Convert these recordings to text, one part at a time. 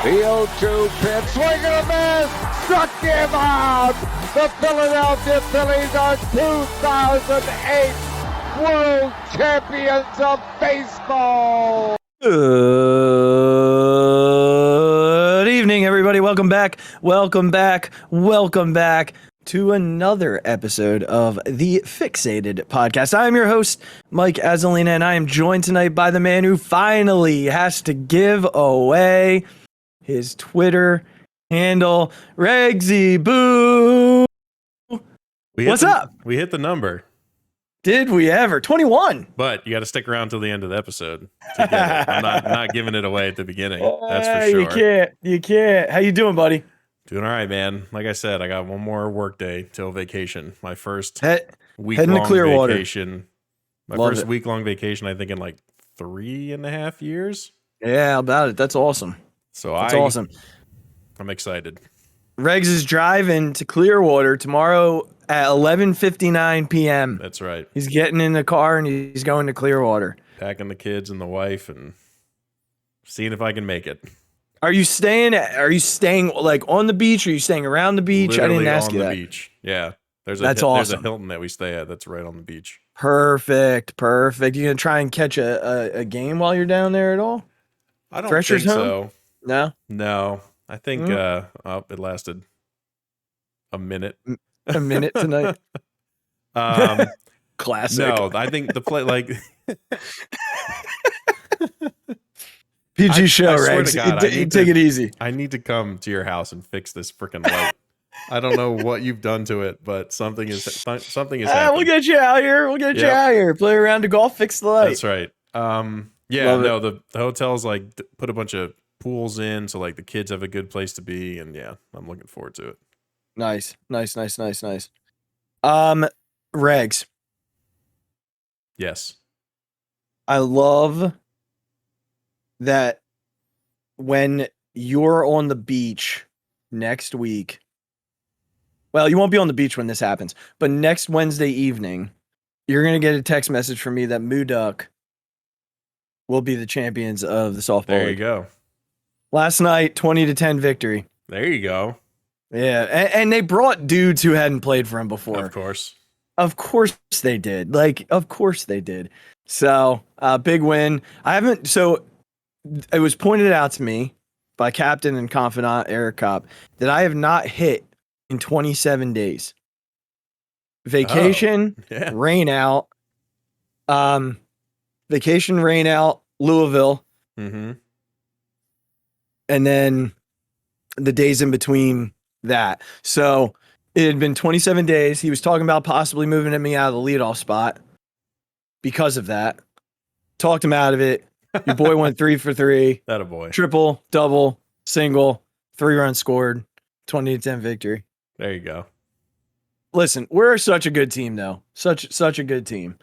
The 0-2 pitch, swing and a miss, struck him out. The Philadelphia Phillies are 2008 World Champions of Baseball. Good evening, everybody. Welcome back to another episode of the Phixated podcast. I am your host, Mike Azzolina, and I am joined tonight by the man who finally has to give away his Twitter handle, Regzy. Boo! What's up? We hit the number. Did we ever? 21. But you got to stick around till the end of the episode to get it. I'm not giving it away at the beginning. That's for sure. You can't. How you doing, buddy? Doing all right, man. Like I said, I got one more work day till vacation. My first week-long vacation. Week-long vacation, I think, in like 3.5 years. Yeah, about it. That's awesome. That's awesome. I'm excited. Regz is driving to Clearwater tomorrow at 11:59 p.m. That's right. He's getting in the car and he's going to Clearwater. Packing the kids and the wife and seeing if I can make it. Are you staying like on the beach? Or are you staying around the beach? Literally I didn't ask you that. On the beach. Yeah. That's awesome. There's a Hilton that we stay at that's right on the beach. Perfect. You gonna try and catch a game while you're down there at all? I don't Fresher's think home? so. No. I think it lasted a minute. A minute tonight. Classic. No, I think the play like PG show, Regz. You take it easy. I need to come to your house and fix this freaking light. I don't know what you've done to it, but something is happening. We'll get you out here. Out here. Play around to golf, fix the light. That's right. The hotel's like put a bunch of pools in, so like the kids have a good place to be, and yeah, I'm looking forward to it. Nice. Regz. Yes. I love that when you're on the beach next week. Well, you won't be on the beach when this happens, but next Wednesday evening, you're going to get a text message from me that Moo Duck will be the champions of the softball There you league. go. Last night, 20-10 victory. There you go. Yeah, and they brought dudes who hadn't played for him before. Of course they did. Of course they did. So, big win. It was pointed out to me by captain and confidant Eric Kopp that I have not hit in 27 days. Vacation, rain out. Vacation, rain out, Louisville. Mm-hmm. And then the days in between that. So it had been 27 days. He was talking about possibly moving me out of the leadoff spot because of that. Talked him out of it. Your boy went 3 for 3. That a boy. Triple, double, single, 3 runs scored, 20-10 victory. There you go. Listen, we're such a good team, though. Such a good team.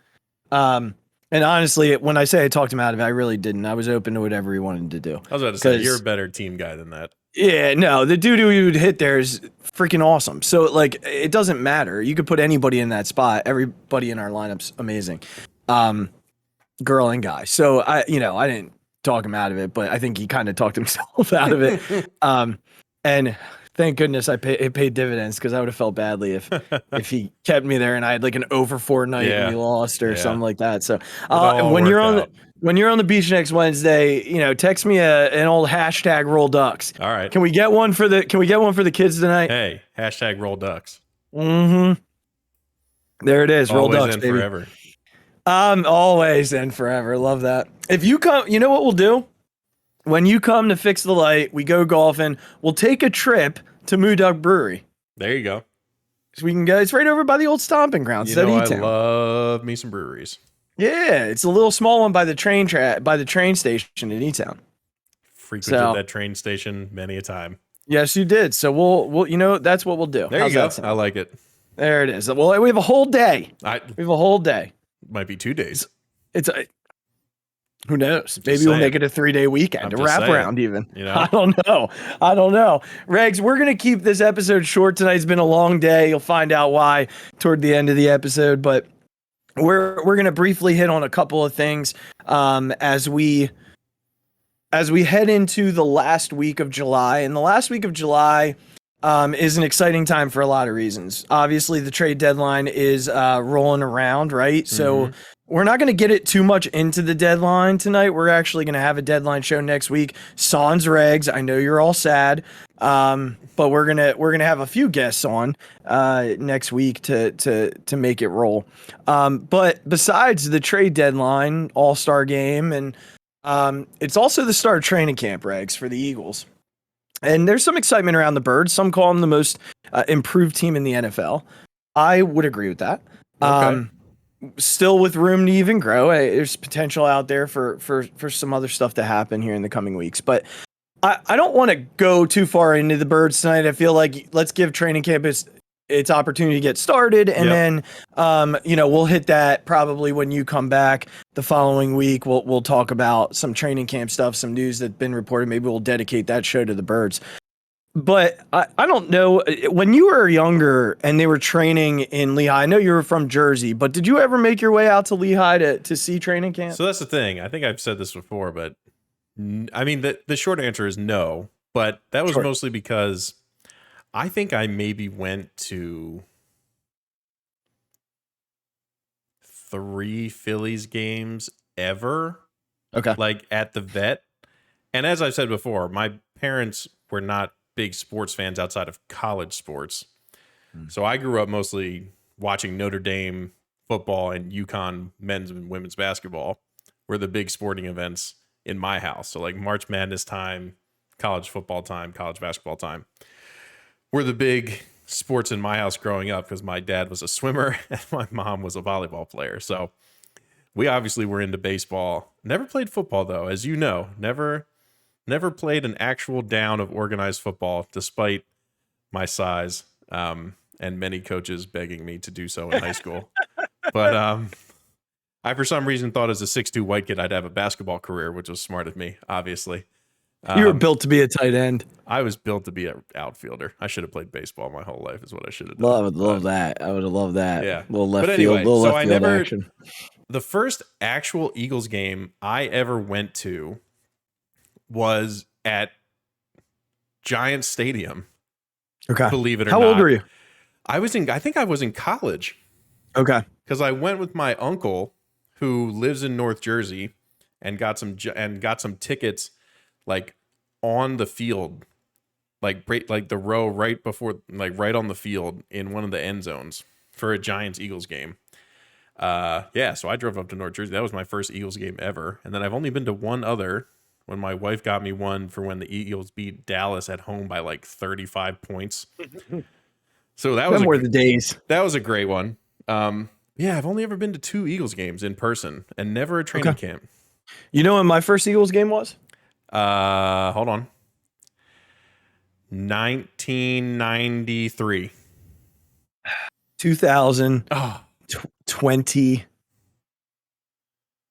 And honestly, when I say I talked him out of it, I really didn't. I was open to whatever he wanted to do. I was about to say, you're a better team guy than that. Yeah, no, the dude who you would hit there is freaking awesome. So, it doesn't matter. You could put anybody in that spot. Everybody in our lineup's amazing. Girl and guy. So, I didn't talk him out of it, but I think he kind of talked himself out of it. And thank goodness it paid dividends, because I would have felt badly if he kept me there and I had like an over 4 night and we lost or something like that. So when you're on the beach next Wednesday, text me an old hashtag roll ducks. All right. Can we get one for the kids tonight? Hey, hashtag roll ducks. Mm-hmm. There it is. Roll Always ducks, and baby. Forever. Always and forever. Love that. If you come, you know what we'll do? When you come to fix the light, we go golfing. We'll take a trip to Moo Duck Brewery. There you go. So we can go. It's right over by the old stomping grounds. I love me some breweries. Yeah, it's a little small one by the train station in E-Town. Frequented that train station many a time. Yes, you did. So we'll that's what we'll do. There you go. I like it. There it is. Well, we have a whole day. We have a whole day. Might be 2 days. Who knows? Maybe we'll make it a 3-day weekend, a wrap around even. I don't know. Regz, we're going to keep this episode short tonight. It's been a long day. You'll find out why toward the end of the episode, but we're going to briefly hit on a couple of things as we as we head into the last week of July, and the last week of July is an exciting time for a lot of reasons. Obviously, the trade deadline is rolling around, right? So we're not going to get it too much into the deadline tonight. We're actually going to have a deadline show next week. Sans Regs, I know you're all sad, but we're gonna have a few guests on next week to make it roll. But besides the trade deadline, All-Star Game, and it's also the start of training camp, Regs, for the Eagles. And there's some excitement around the Birds. Some call them the most improved team in the NFL. I would agree with that. Okay. Still with room to even grow. There's potential out there for some other stuff to happen here in the coming weeks. But I don't want to go too far into the Birds tonight. I feel like let's give training camp its opportunity to get started, and then we'll hit that probably when you come back the following week. We'll talk about some training camp stuff, some news that's been reported. Maybe we'll dedicate that show to the Birds. But I don't know, when you were younger and they were training in Lehigh, I know you were from Jersey, but did you ever make your way out to Lehigh to see training camp? So that's the thing. I think I've said this before, but I mean, the short answer is no. But that was mostly because I think I maybe went to 3 Phillies games ever. Okay. Like at the vet. And as I've said before, my parents were not big sports fans outside of college sports. So I grew up mostly watching Notre Dame football and UConn men's and women's basketball were the big sporting events in my house. So like March Madness time, college football time, college basketball time were the big sports in my house growing up because my dad was a swimmer and my mom was a volleyball player. So we obviously were into baseball. Never played football though, as you know. Never played an actual down of organized football, despite my size and many coaches begging me to do so in high school. But I, for some reason, thought as a 6'2" white kid, I'd have a basketball career, which was smart of me, obviously. You were built to be a tight end. I was built to be an outfielder. I should have played baseball my whole life is what I should have done. I would love that. I would have loved that. Yeah. Little left But field, anyway, little so left field action. The first actual Eagles game I ever went to was at Giants Stadium. Okay. Believe it or not. How old were you? I think I was in college. Okay. Because I went with my uncle who lives in North Jersey and got some tickets like on the field, like the row right before, like right on the field in one of the end zones for a Giants Eagles game. So I drove up to North Jersey. That was my first Eagles game ever. And then I've only been to one other when my wife got me one for when the Eagles beat Dallas at home by like 35 points. So that was the days. That was a great one. I've only ever been to 2 Eagles games in person and never a training camp. You know when my first Eagles game was? Hold on. 1993. 2020.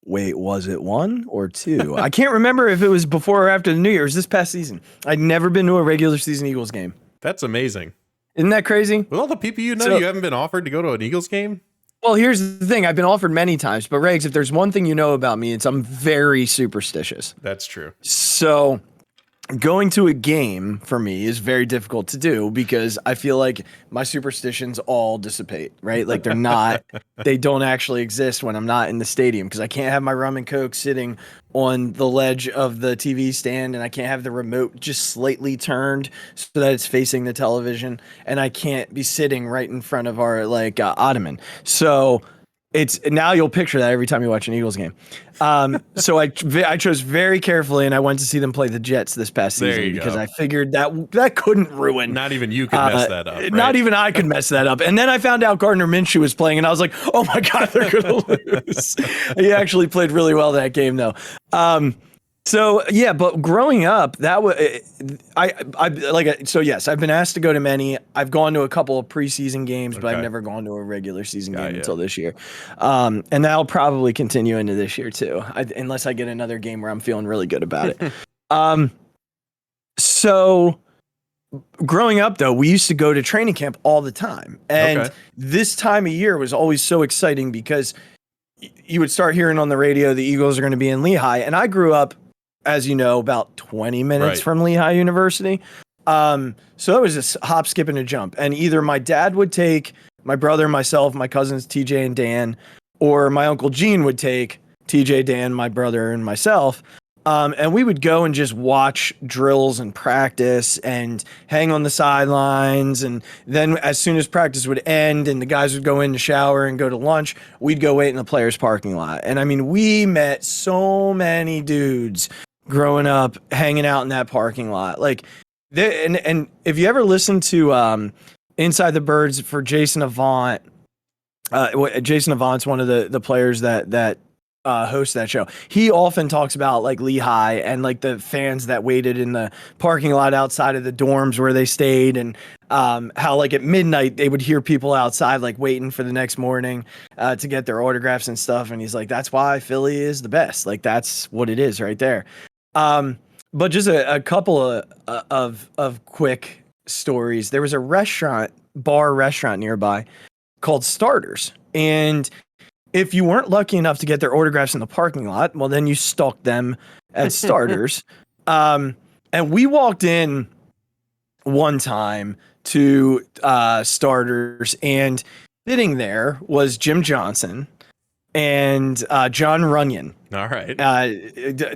Wait, was it 1 or 2? I can't remember if it was before or after the New Year's. This past season, I'd never been to a regular season Eagles game. That's amazing. Isn't that crazy? With all the people you know, you haven't been offered to go to an Eagles game? Well, here's the thing. I've been offered many times, but Regs, if there's one thing you know about me, it's I'm very superstitious. That's true. So going to a game for me is very difficult to do because I feel like my superstitions all dissipate, right? Like they don't actually exist when I'm not in the stadium because I can't have my rum and Coke sitting on the ledge of the TV stand and I can't have the remote just slightly turned so that it's facing the television and I can't be sitting right in front of our ottoman. So it's now you'll picture that every time you watch an Eagles game. So I chose very carefully, and I went to see them play the Jets this past season because I figured that couldn't ruin. Not even you could mess that up. Right? Not even I could mess that up. And then I found out Gardner Minshew was playing, and I was like, "Oh my God, they're gonna lose." He actually played really well that game, though. So yeah, but growing up, that was yes, I've been asked to go to many. I've gone to a couple of preseason games, but I've never gone to a regular season game until this year, and that'll probably continue into this year too, unless I get another game where I'm feeling really good about it. So growing up, though, we used to go to training camp all the time, and this time of year was always so exciting because you would start hearing on the radio the Eagles are going to be in Lehigh, and I grew up as you know, about 20 minutes Right. from Lehigh University. So it was just hop, skip, and a jump. And either my dad would take my brother, myself, my cousins, TJ and Dan, or my uncle Gene would take TJ, Dan, my brother, and myself. And we would go and just watch drills and practice and hang on the sidelines. And then as soon as practice would end and the guys would go in to shower and go to lunch, we'd go wait in the players' parking lot. And I mean, we met so many dudes growing up hanging out in that parking lot. Like, and if you ever listen to Inside the Birds for Jason Avant, Jason Avant's one of the players that hosts that show. He often talks about like Lehigh and like the fans that waited in the parking lot outside of the dorms where they stayed, and how like at midnight they would hear people outside like waiting for the next morning to get their autographs and stuff. And he's like, that's why Philly is the best. Like that's what it is right there. But just a couple of quick stories. There was a bar restaurant nearby called Starters. And if you weren't lucky enough to get their autographs in the parking lot, well, then you stalked them at Starters. And we walked in one time to Starters, and sitting there was Jim Johnson and John Runyon. All right.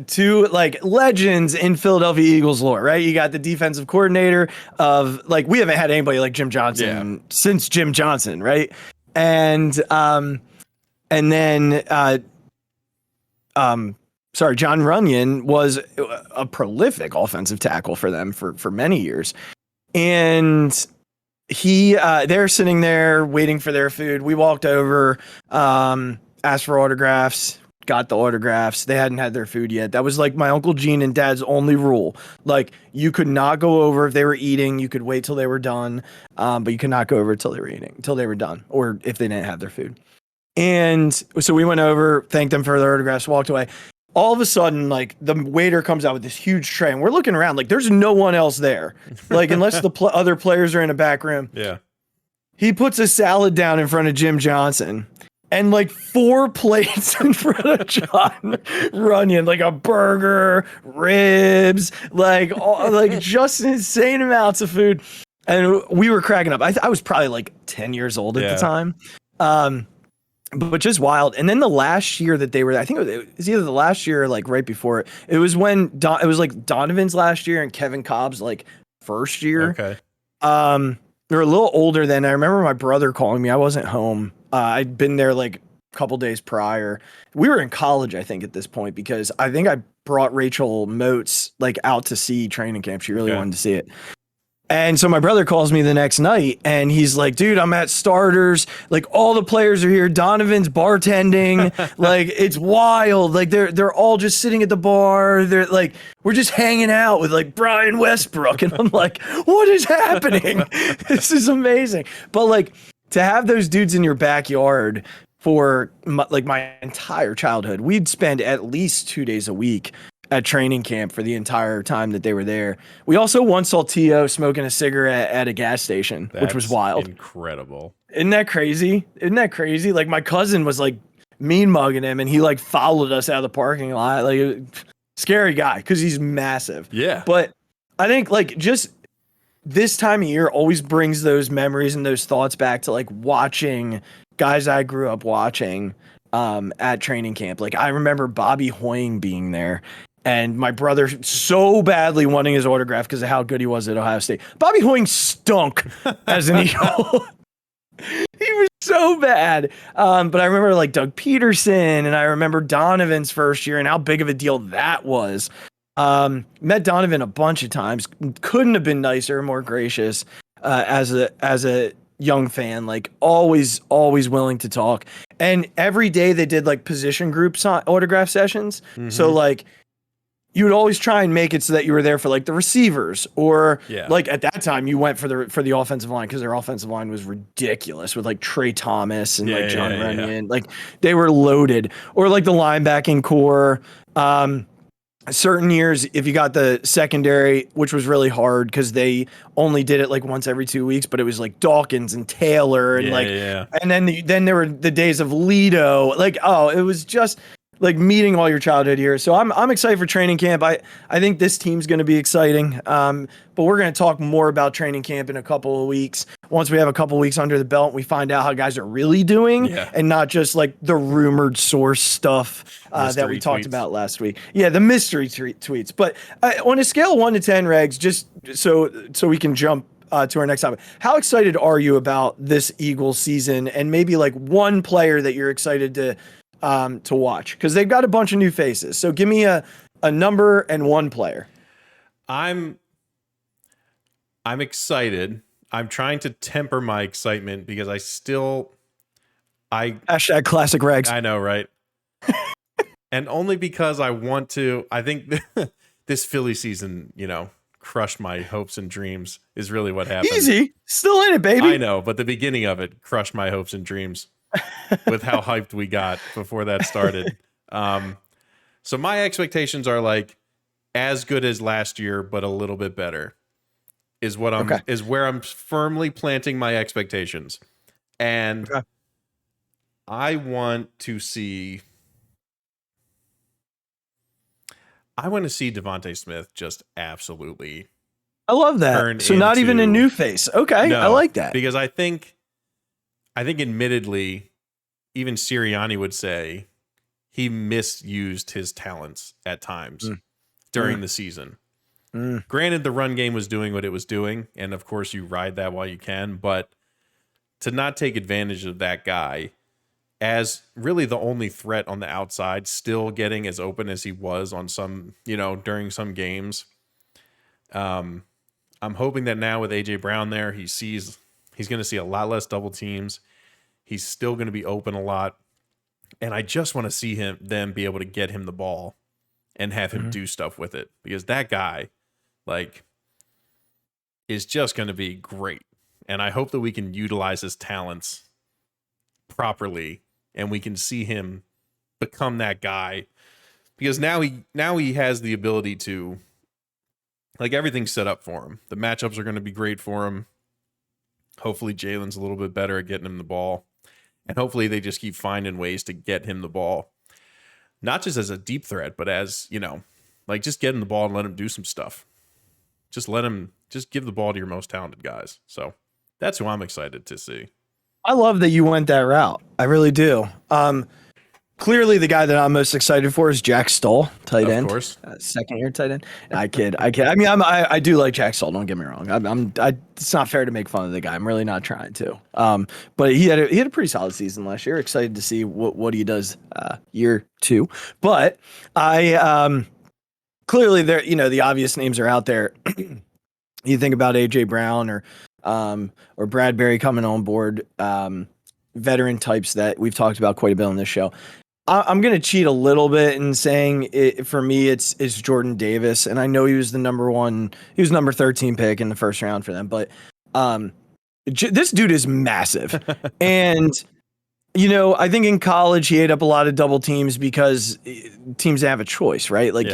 Two like legends in Philadelphia Eagles lore, right? You got the defensive coordinator of like, we haven't had anybody like Jim Johnson since Jim Johnson, right? And then John Runyon was a prolific offensive tackle for them for many years. And they're sitting there waiting for their food. We walked over, asked for autographs, got the autographs. They hadn't had their food yet. That was like my Uncle Gene and Dad's only rule. Like, you could not go over if they were eating. You could wait till they were done, but you could not go over till they were eating, till they were done, or if they didn't have their food. And so we went over, thanked them for their autographs, walked away. All of a sudden, like, the waiter comes out with this huge tray, and we're looking around like there's no one else there, like, unless the other players are in a back room. Yeah. He puts a salad down in front of Jim Johnson, and like 4 plates in front of John Runyon, like a burger, ribs, like just insane amounts of food. And we were cracking up. I was probably like 10 years old at the time. But just wild. And then the last year that they were, I think it was either the last year or like right before it. It was when it was like Donovan's last year and Kevin Cobb's like first year. Okay. They're a little older than I remember my brother calling me. I wasn't home. I'd been there like a couple days prior. We were in college, I think, at this point, because I think I brought Rachel Moats like out to see training camp. She really wanted to see it. And so my brother calls me the next night and he's like, dude, I'm at Starters. Like, all the players are here. Donovan's bartending. Like, it's wild. Like, they're all just sitting at the bar. They're like, we're just hanging out with like Brian Westbrook. And I'm like, what is happening? This is amazing. But like, to have those dudes in your backyard for my entire childhood, we'd spend at least 2 days a week at training camp for the entire time that they were there. We also once saw T.O. smoking a cigarette at a gas station, which was wild. Incredible. Isn't that crazy? Like, my cousin was like mean mugging him and he like followed us out of the parking lot. Like, scary guy because he's massive. Yeah. But I think like just this time of year always brings those memories and those thoughts back to like watching guys I grew up watching at training camp. Like, I remember Bobby Hoying being there. And my brother so badly wanting his autograph because of how good he was at Ohio State. Bobby Hoying stunk as an Eagle. He was so bad. But I remember like Doug Peterson, and I remember Donovan's first year and how big of a deal that was. Met Donovan a bunch of times. Couldn't have been nicer, more gracious as a young fan. Like, always willing to talk. And every day they did like position group autograph sessions. Mm-hmm. So like, you would always try and make it so that you were there for like the receivers, or like at that time you went for the offensive line because their offensive line was ridiculous with like Trey Thomas and like John Runyon. Like, they were loaded. Or like the linebacking core. Certain years, if you got the secondary, which was really hard because they only did it like once every 2 weeks, but it was like Dawkins and Taylor and and then there were the days of Lido. Like, oh, it was just like meeting all your childhood heroes. So I'm excited for training camp. I think this team's going to be exciting. But we're going to talk more about training camp in a couple of weeks. Once we have a couple of weeks under the belt, we find out how guys are really doing, and not just like the rumored source stuff that we talked about last week. Yeah, the mystery tweets. But on a scale of 1 to 10, Regs, just so we can jump to our next topic. How excited are you about this Eagles season, and maybe like one player that you're excited to watch? Because they've got a bunch of new faces. So give me a number and one player. I'm excited. I'm trying to temper my excitement because hashtag classic Regs. I know, right? And only because I think this Philly season, crushed my hopes and dreams is really what happened. Easy. Still in it, baby. I know, but the beginning of it crushed my hopes and dreams with how hyped we got before that started. So my expectations are like as good as last year, but a little bit better is where I'm firmly planting my expectations. And I want to see Devontae Smith just absolutely. I love that. So not even a new face. Okay. No, I like that. Because I think admittedly, even Sirianni would say he misused his talents at times during the season. Granted, the run game was doing what it was doing, and of course you ride that while you can, but to not take advantage of that guy as really the only threat on the outside, still getting as open as he was on some, during some games. I'm hoping that now with AJ Brown there, he's going to see a lot less double teams. He's still going to be open a lot. And I just want to see them be able to get him the ball and have him do stuff with it, because that guy is just going to be great. And I hope that we can utilize his talents properly and we can see him become that guy, because now he has the ability to, everything's set up for him. The matchups are going to be great for him. Hopefully Jalen's a little bit better at getting him the ball, and hopefully they just keep finding ways to get him the ball, not just as a deep threat, but as, just get him the ball and let him do some stuff. Just give the ball to your most talented guys. So that's who I'm excited to see. I love that you went that route. I really do. Clearly, the guy that I'm most excited for is Jack Stoll, tight end. Of course. Second year tight end. I kid. I mean, I do like Jack Stoll. Don't get me wrong. It's not fair to make fun of the guy. I'm really not trying to. But he had a pretty solid season last year. Excited to see what he does year 2. But I clearly there. The obvious names are out there. You think about AJ Brown or Bradbury coming on board. Veteran types that we've talked about quite a bit on this show. I'm going to cheat a little bit in saying for me, it's Jordan Davis. And I know he was number 13 pick in the first round for them, but this dude is massive. And, I think in college he ate up a lot of double teams because teams have a choice, right? What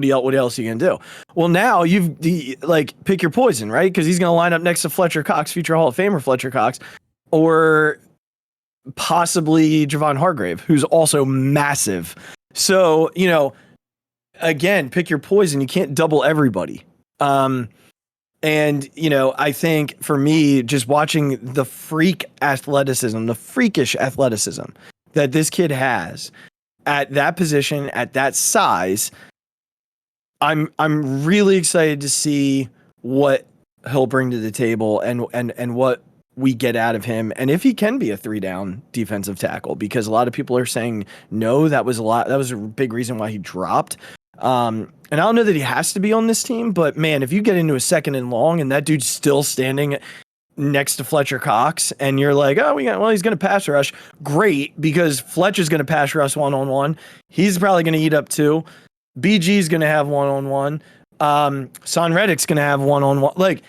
else are you going to do? Well, now pick your poison, right? Because he's going to line up next to Fletcher Cox, future Hall of Famer Fletcher Cox, or possibly Javon Hargrave, who's also massive. So, again, pick your poison. You can't double everybody. And, I think for me, just watching the freakish athleticism that this kid has at that position, at that size, I'm really excited to see what he'll bring to the table and what we get out of him, and if he can be a 3-down defensive tackle, because a lot of people are saying no, that was a big reason why he dropped. And I don't know that he has to be on this team, but man, if you get into a 2nd and long and that dude's still standing next to Fletcher Cox and you're like, he's going to pass rush. Great, because Fletcher's going to pass rush 1-on-1. He's probably going to eat up 2. BG's going to have 1-on-1. Son Reddick's going to have 1-on-1.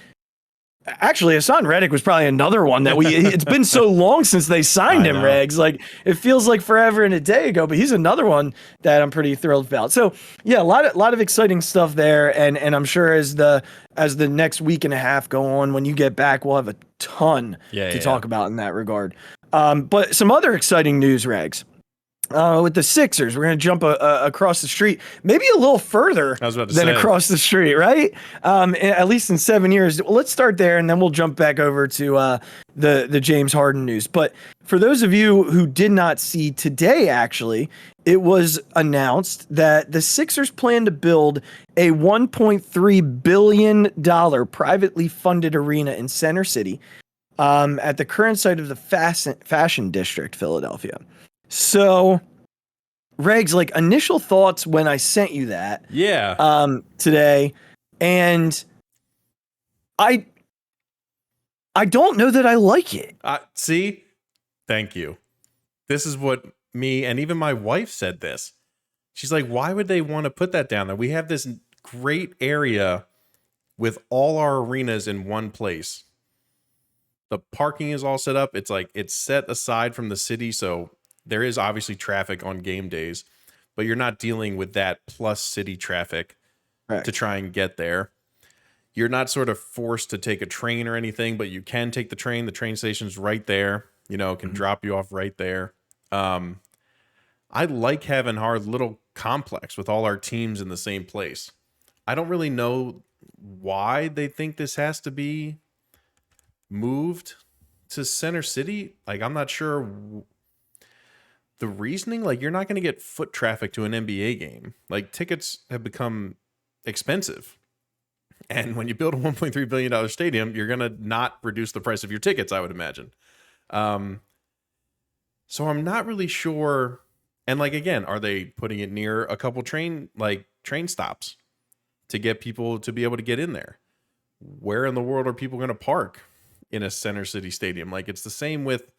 Actually, Hassan Reddick was probably another one that it's been so long since they signed him, Regs. It feels like forever and a day ago, but he's another one that I'm pretty thrilled about. So yeah, a lot of exciting stuff there. And I'm sure as the next week and a half go on, when you get back, we'll have a ton to talk about in that regard. But some other exciting news, Regs. with the Sixers. We're going to jump across the street, maybe a little further I was about to than say. across the street, right? At least in 7 years. Well, let's start there, and then we'll jump back over to the James Harden news. But for those of you who did not see today, actually, it was announced that the Sixers plan to build a $1.3 billion privately funded arena in Center City at the current site of the Fashion District, Philadelphia. So, Regz, like initial thoughts when I sent you that, today, and I don't know that I like it. See, thank you. This is what me and even my wife said this. She's like, why would they want to put that down there? We have this great area with all our arenas in one place. The parking is all set up. It's like it's set aside from the city, so there is obviously traffic on game days, but you're not dealing with that plus city traffic to try and get there. You're not sort of forced to take a train or anything, but you can take the train. The train station's right there, can drop you off right there. I like having our little complex with all our teams in the same place. I don't really know why they think this has to be moved to Center City. Like, I'm not sure the reasoning. Like, you're not going to get foot traffic to an NBA game. Like, tickets have become expensive. And when you build a $1.3 billion stadium, you're going to not reduce the price of your tickets, I would imagine. So I'm not really sure. And like, again, are they putting it near a couple train stops to get people to be able to get in there? Where in the world are people going to park in a Center City stadium? Like, it's the same with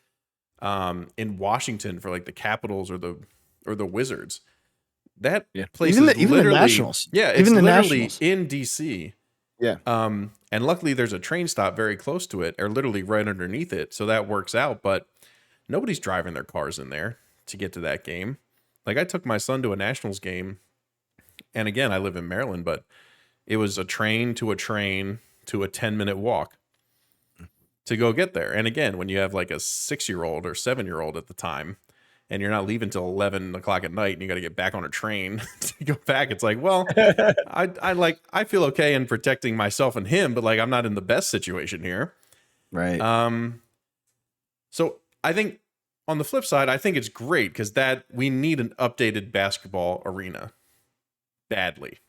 in Washington for like the Capitals or the Wizards. That place even is the literally Nationals. Yeah, it's even the literally Nationals. in DC. Yeah. And luckily there's a train stop very close to it, or literally right underneath it, so that works out. But nobody's driving their cars in there to get to that game. Like, I took my son to a Nationals game, and again, I live in Maryland, but it was a train to a 10-minute walk to go get there. And again, when you have like a 6-year-old or 7-year-old at the time, and you're not leaving till 11 o'clock at night, and you got to get back on a train to go back, it's like, well, I feel okay in protecting myself and him, but like, I'm not in the best situation here. Right. So I think on the flip side, I think it's great because that we need an updated basketball arena badly.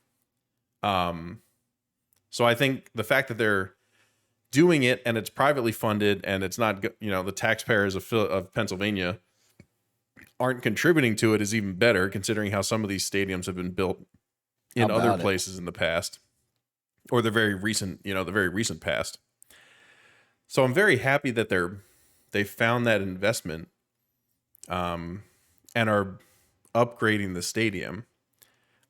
So I think the fact that they're doing it and it's privately funded and it's not, the taxpayers of Pennsylvania aren't contributing to it is even better, considering how some of these stadiums have been built in other places in the past, or the very recent past. So I'm very happy that they found that investment, and are upgrading the stadium.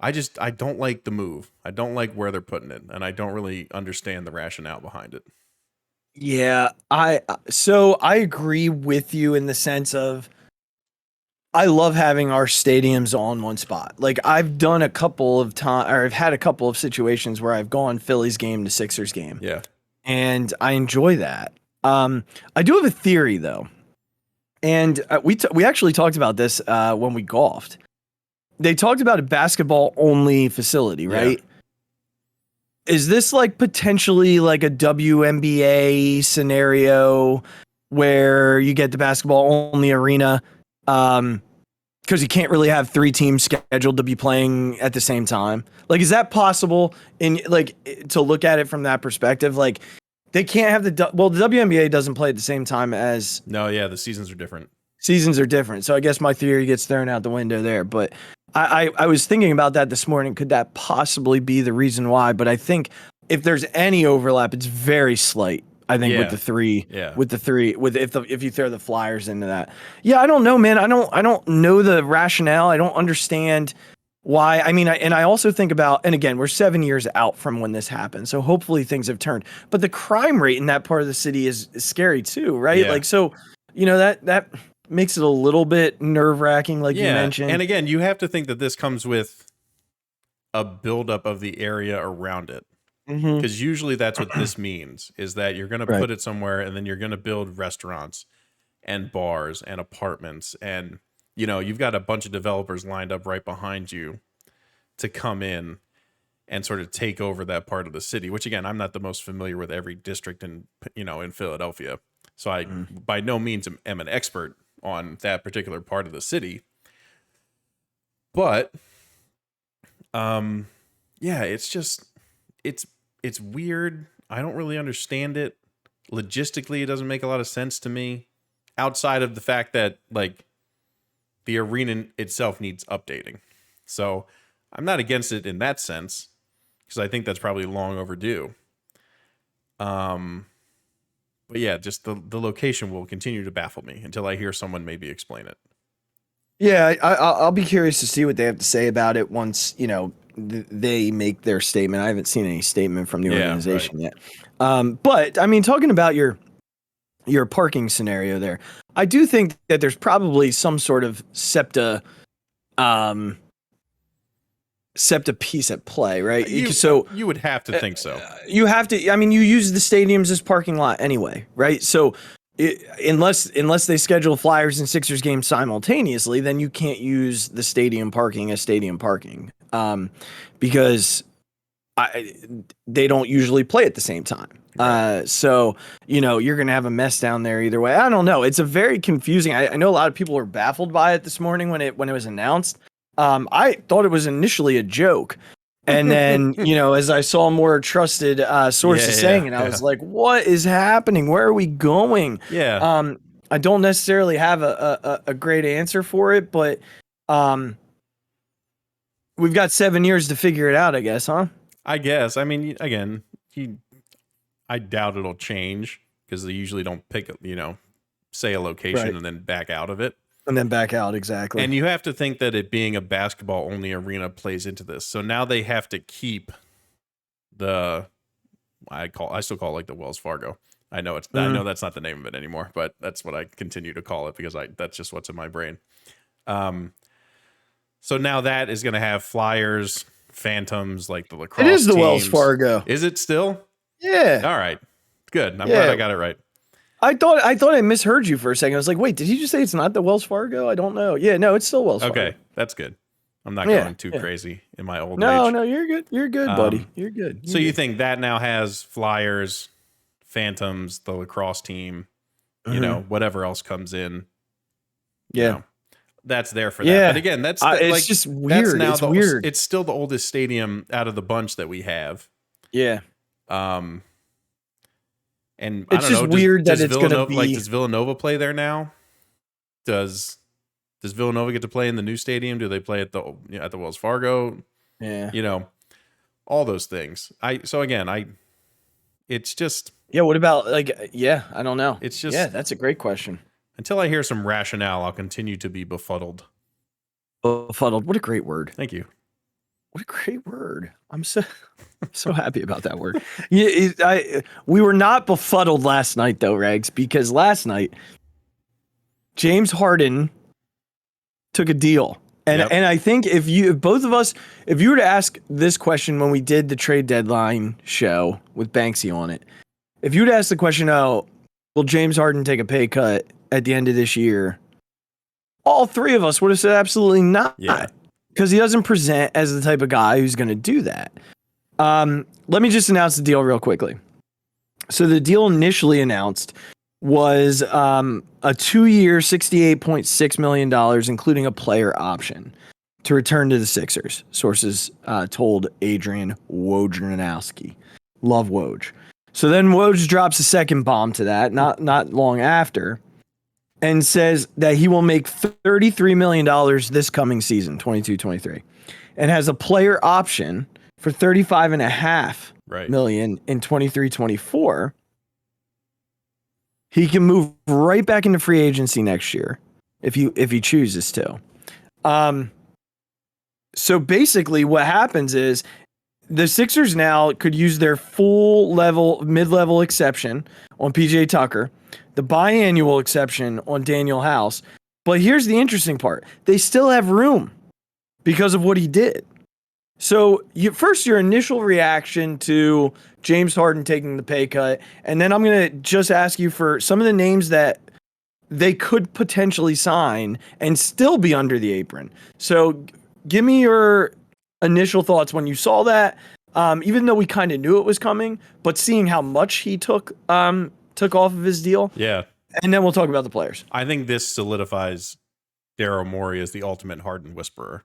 I don't like the move. I don't like where they're putting it, and I don't really understand the rationale behind it. Yeah, so I agree with you in the sense of I love having our stadiums on one spot. Like, I've done a couple of times, or I've had a couple of situations where I've gone Phillies game to Sixers game. Yeah. And I enjoy that. I do have a theory though. And we actually talked about this when we golfed. They talked about a basketball only facility, right? Yeah. Is this like potentially like a WNBA scenario where you get the basketball only arena? Because you can't really have 3 teams scheduled to be playing at the same time. Like, is that possible in like to look at it from that perspective? Like, they can't have the WNBA doesn't play at the same time as. No, yeah, the seasons are different. Seasons are different. So I guess my theory gets thrown out the window there. But I was thinking about that this morning. Could that possibly be the reason why? But I think if there's any overlap, it's very slight. I think with the three, if you throw the Flyers into that. Yeah, I don't know, man. I don't know the rationale. I don't understand why. I mean, I also think about, and again, we're 7 years out from when this happened, so hopefully things have turned. But the crime rate in that part of the city is scary too, right? Yeah. Like, so, that makes it a little bit nerve-wracking, like you mentioned. And again, you have to think that this comes with a buildup of the area around it. Because usually that's what this means, is that you're going to put it somewhere and then you're going to build restaurants and bars and apartments, and you've got a bunch of developers lined up right behind you to come in and sort of take over that part of the city, which again, I'm not the most familiar with every district in Philadelphia. So I by no means am an expert on that particular part of the city. But yeah, it's weird. I don't really understand it. Logistically, it doesn't make a lot of sense to me, outside of the fact that like the arena itself needs updating. So I'm not against it in that sense, because I think that's probably long overdue. But yeah, just the location will continue to baffle me until I hear someone maybe explain it. Yeah, I'll be curious to see what they have to say about it once they make their statement. I haven't seen any statement from the organization yet. But I mean, talking about your parking scenario there, I do think that there's probably some sort of SEPTA piece at play, right? So you would have to think so. You have to. I mean, you use the stadiums as parking lot anyway, right? So unless they schedule Flyers and Sixers games simultaneously, then you can't use the stadium parking as stadium parking, because they don't usually play at the same time. So you're gonna have a mess down there either way. I don't know. It's a very confusing. I know a lot of people were baffled by it this morning when it was announced. I thought it was initially a joke. And then, as I saw more trusted sources saying it, I was like, what is happening? Where are we going? Yeah. I don't necessarily have a great answer for it, but we've got 7 years to figure it out, I guess, huh? I guess. I mean, again, I doubt it'll change, because they usually don't pick, say a location and then back out of it. And then back out, exactly. And you have to think that it being a basketball-only arena plays into this. So now they have to keep I still call it like the Wells Fargo. I know I know that's not the name of it anymore, but that's what I continue to call it, because that's just what's in my brain. So now that is going to have Flyers, Phantoms, like the lacrosse It is the teams. Wells Fargo. Is it still? Yeah. All right. Good. I'm glad I got it right. I thought I misheard you for a second. I was like, wait, did he just say it's not the Wells Fargo? I don't know. Yeah, no, it's still Wells Fargo. Okay, that's good. I'm not going too crazy in my old age. No, you're good. You're good, buddy. You're good. So you think that now has Flyers, Phantoms, the lacrosse team, whatever else comes in. Yeah. That's there for that. But again, it's just weird. It's weird. It's still the oldest stadium out of the bunch that we have. Yeah. And it's I don't know, weird that it's going to be like, does Villanova play there now? Does Villanova get to play in the new stadium? Do they play at the Wells Fargo? Yeah. All those things. It's just what about I don't know. It's just that's a great question. Until I hear some rationale, I'll continue to be befuddled. Befuddled. What a great word. Thank you. What a great word. I'm so happy about that word. We were not befuddled last night though, Regz, because last night James Harden took a deal. And I think if both of us, if you were to ask this question when we did the trade deadline show with Banksy on it, if you would ask the question, will James Harden take a pay cut at the end of this year? All three of us would have said absolutely not. Yeah. Because he doesn't present as the type of guy who's going to do that. Let me just announce the deal real quickly. So the deal initially announced was a 2-year, $68.6 million, including a player option to return to the Sixers. Sources told Adrian Wojnarowski. Love Woj. So then Woj drops a second bomb to that, not long after, and says that he will make $33 million this coming season, 22-23, and has a player option for $35.5 million in 23-24. He can move right back into free agency next year if he chooses to. So basically what happens is the Sixers now could use their mid-level exception on PJ Tucker, the biannual exception on Daniel House. But here's the interesting part. They still have room because of what he did. So your initial reaction to James Harden taking the pay cut, and then I'm going to just ask you for some of the names that they could potentially sign and still be under the apron. So give me your initial thoughts when you saw that, even though we kind of knew it was coming, but seeing how much he took off of his deal. Yeah. And then we'll talk about the players. I think this solidifies Daryl Morey as the ultimate Harden whisperer.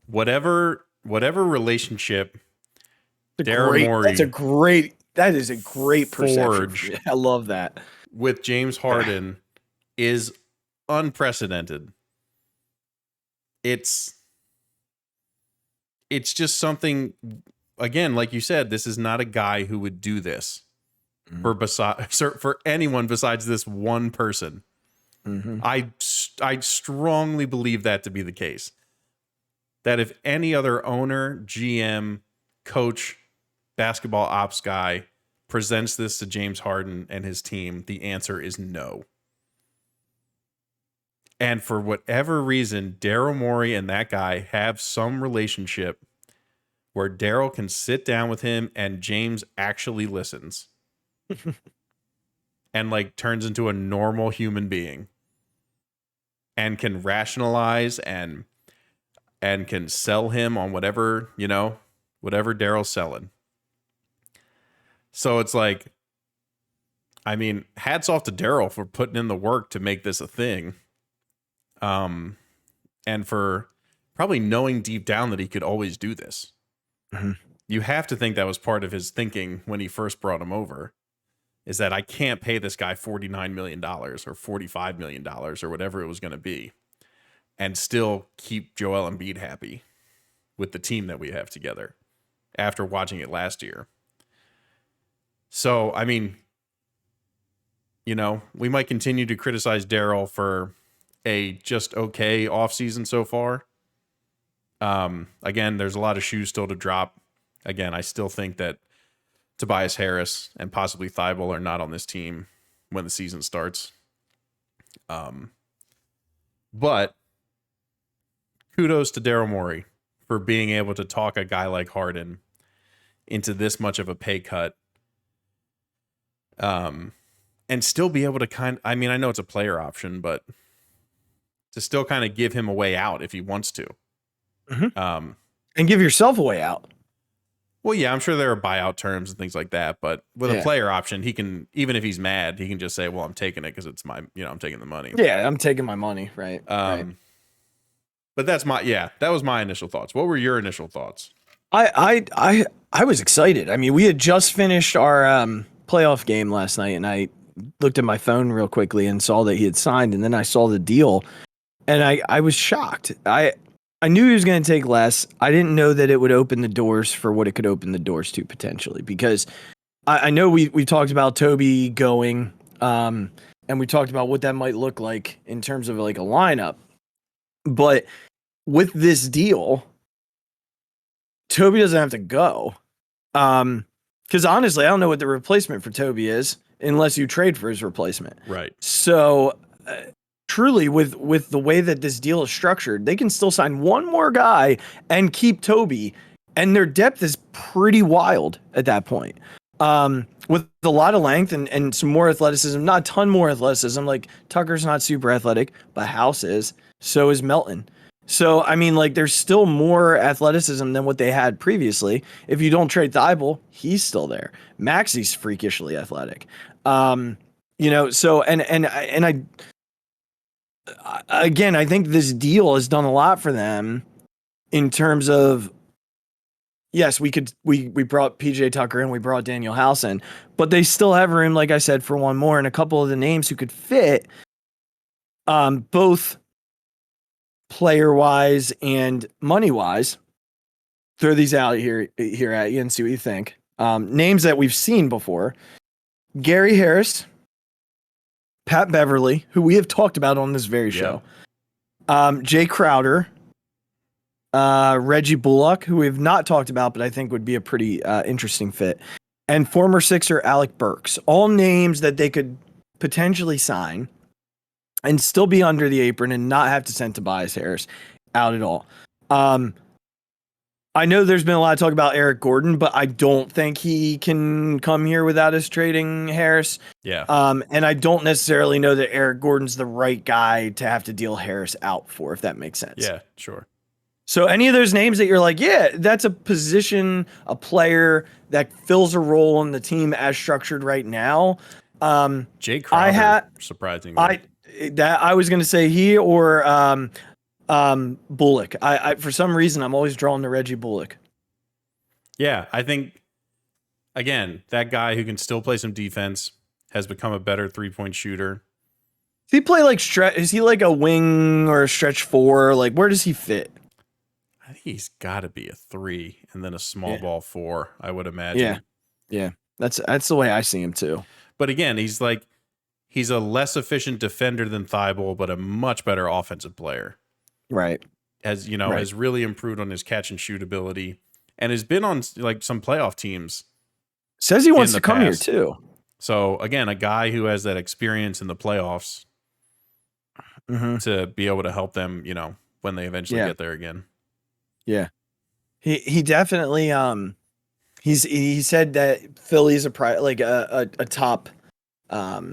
Whatever relationship Daryl Morey that is a great perception. I love that. With James Harden is unprecedented. It's just something, again, like you said, this is not a guy who would do this for anyone besides this one person. I strongly believe that to be the case. That if any other owner, GM, coach, basketball ops guy presents this to James Harden and his team, the answer is no. And for whatever reason, Daryl Morey and that guy have some relationship where Daryl can sit down with him and James actually listens and like turns into a normal human being and can rationalize and can sell him on whatever Daryl's selling. So it's like, I mean, hats off to Daryl for putting in the work to make this a thing. And for probably knowing deep down that he could always do this. You have to think that was part of his thinking when he first brought him over, is that I can't pay this guy $49 million or $45 million or whatever it was going to be and still keep Joel Embiid happy with the team that we have together after watching it last year. So, I mean, we might continue to criticize Daryl for a just okay offseason so far. Again, there's a lot of shoes still to drop. Again, I still think that Tobias Harris and possibly Thibault are not on this team when the season starts. But kudos to Daryl Morey for being able to talk a guy like Harden into this much of a pay cut. And still be able to I know it's a player option, but to still kind of give him a way out if he wants to. And give yourself a way out. Well, yeah, I'm sure there are buyout terms and things like that, but with a player option, he can, even if he's mad, he can just say, well, I'm taking it because it's my, I'm taking the money. Yeah, I'm taking my money, right? But that was my initial thoughts. What were your initial thoughts? I was excited. I mean, we had just finished our playoff game last night, and I looked at my phone real quickly and saw that he had signed, and then I saw the deal, and I was shocked. I knew he was going to take less. I didn't know that it would open the doors for what it could open the doors to potentially, because I know we talked about Toby going, and we talked about what that might look like in terms of like a lineup. But with this deal, Toby doesn't have to go. Because honestly, I don't know what the replacement for Toby is unless you trade for his replacement. Right. So truly, with the way that this deal is structured, they can still sign one more guy and keep Toby, and their depth is pretty wild at that point. With a lot of length and some more athleticism, not a ton more athleticism. Like Tucker's not super athletic, but House is. So is Melton. So, I mean, like, there's still more athleticism than what they had previously. If you don't trade Thibault, he's still there. Maxi's freakishly athletic. So, and I again, I think this deal has done a lot for them in terms of, yes, we brought PJ Tucker and we brought Daniel House in, but they still have room, like I said, for one more and a couple of the names who could fit, both player-wise and money-wise. Throw these out here at you and see what you think. Names that we've seen before: Gary Harris, Pat Beverly, who we have talked about on this very show, Jay Crowder, Reggie Bullock, who we have not talked about, but I think would be a pretty interesting fit, and former Sixer Alec Burks. All names that they could potentially sign and still be under the apron and not have to send Tobias Harris out at all. I I know there's been a lot of talk about Eric Gordon, but I don't think he can come here without us trading Harris. Yeah. And I don't necessarily know that Eric Gordon's the right guy to have to deal Harris out for, if that makes sense. Yeah, sure. So any of those names that you're like, yeah, that's a position, a player that fills a role in the team as structured right now. Jake Crowder, surprisingly. I was going to say he or Bullock. I for some reason I'm always drawn to Reggie Bullock. Yeah, I think again, that guy who can still play some defense has become a better 3-point shooter. Does he play like stretch? Is he like a wing or a stretch 4? Like where does he fit? I think he's got to be a 3 and then a small ball 4, I would imagine. Yeah. That's the way I see him too. But again, he's a less efficient defender than Thibault, but a much better offensive player. Right. Has really improved on his catch and shoot ability and has been on like some playoff teams. Says he wants to come here too. So again, a guy who has that experience in the playoffs to be able to help them, when they eventually get there again. Yeah. He definitely he said that Philly's a top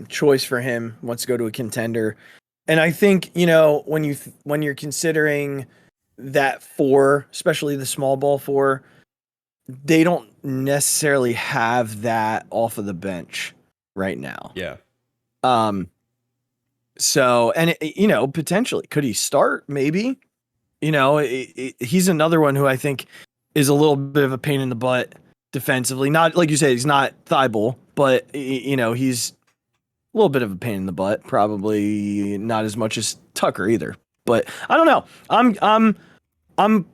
choice for him, wants to go to a contender. And I think, when you're considering that 4, especially the small ball 4, they don't necessarily have that off of the bench right now. Yeah. So, and potentially could he start? Maybe, he's another one who I think is a little bit of a pain in the butt defensively. Not like you said, he's not Thibault, but he's a little bit of a pain in the butt. Probably not as much as Tucker either. But I don't know. I'm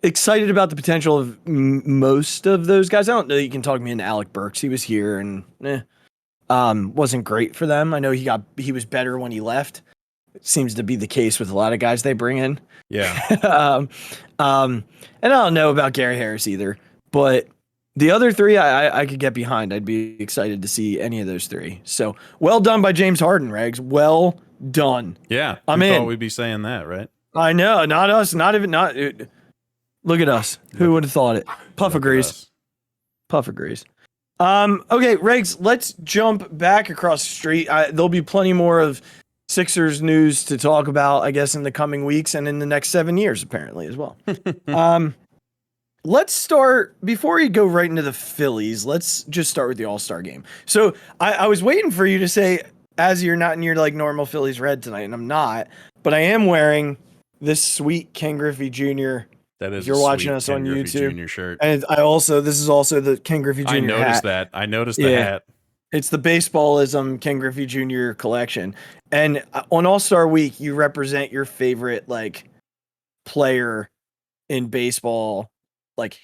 excited about the potential of most of those guys. I don't know that you can talk me into Alec Burks. He was here and wasn't great for them. I know he was better when he left. It seems to be the case with a lot of guys they bring in. Yeah. And I don't know about Gary Harris either, but the other 3 I could get behind. I'd be excited to see any of those 3. So well done by James Harden, Regz. Well done. Yeah. I'm in. Thought we'd be saying that, right? I know. Not us. Not even. Look at us. Who would have thought it? Puff agrees. Puff agrees. Okay, Regz, let's jump back across the street. There'll be plenty more of Sixers news to talk about, I guess, in the coming weeks and in the next 7 years, apparently, as well. Let's start, before we go right into the Phillies, let's just start with the AllStar game. So I was waiting for you to say, Azzy, you're not in your normal Phillies red tonight, and I'm not, but I am wearing this sweet Ken Griffey Jr. That is, if you're watching us Ken on Griffey YouTube. Jr. shirt. And this is also the Ken Griffey Jr. I noticed hat. that. I noticed the hat. It's the Baseballism Ken Griffey Jr. collection. And on All-Star Week, you represent your favorite player in baseball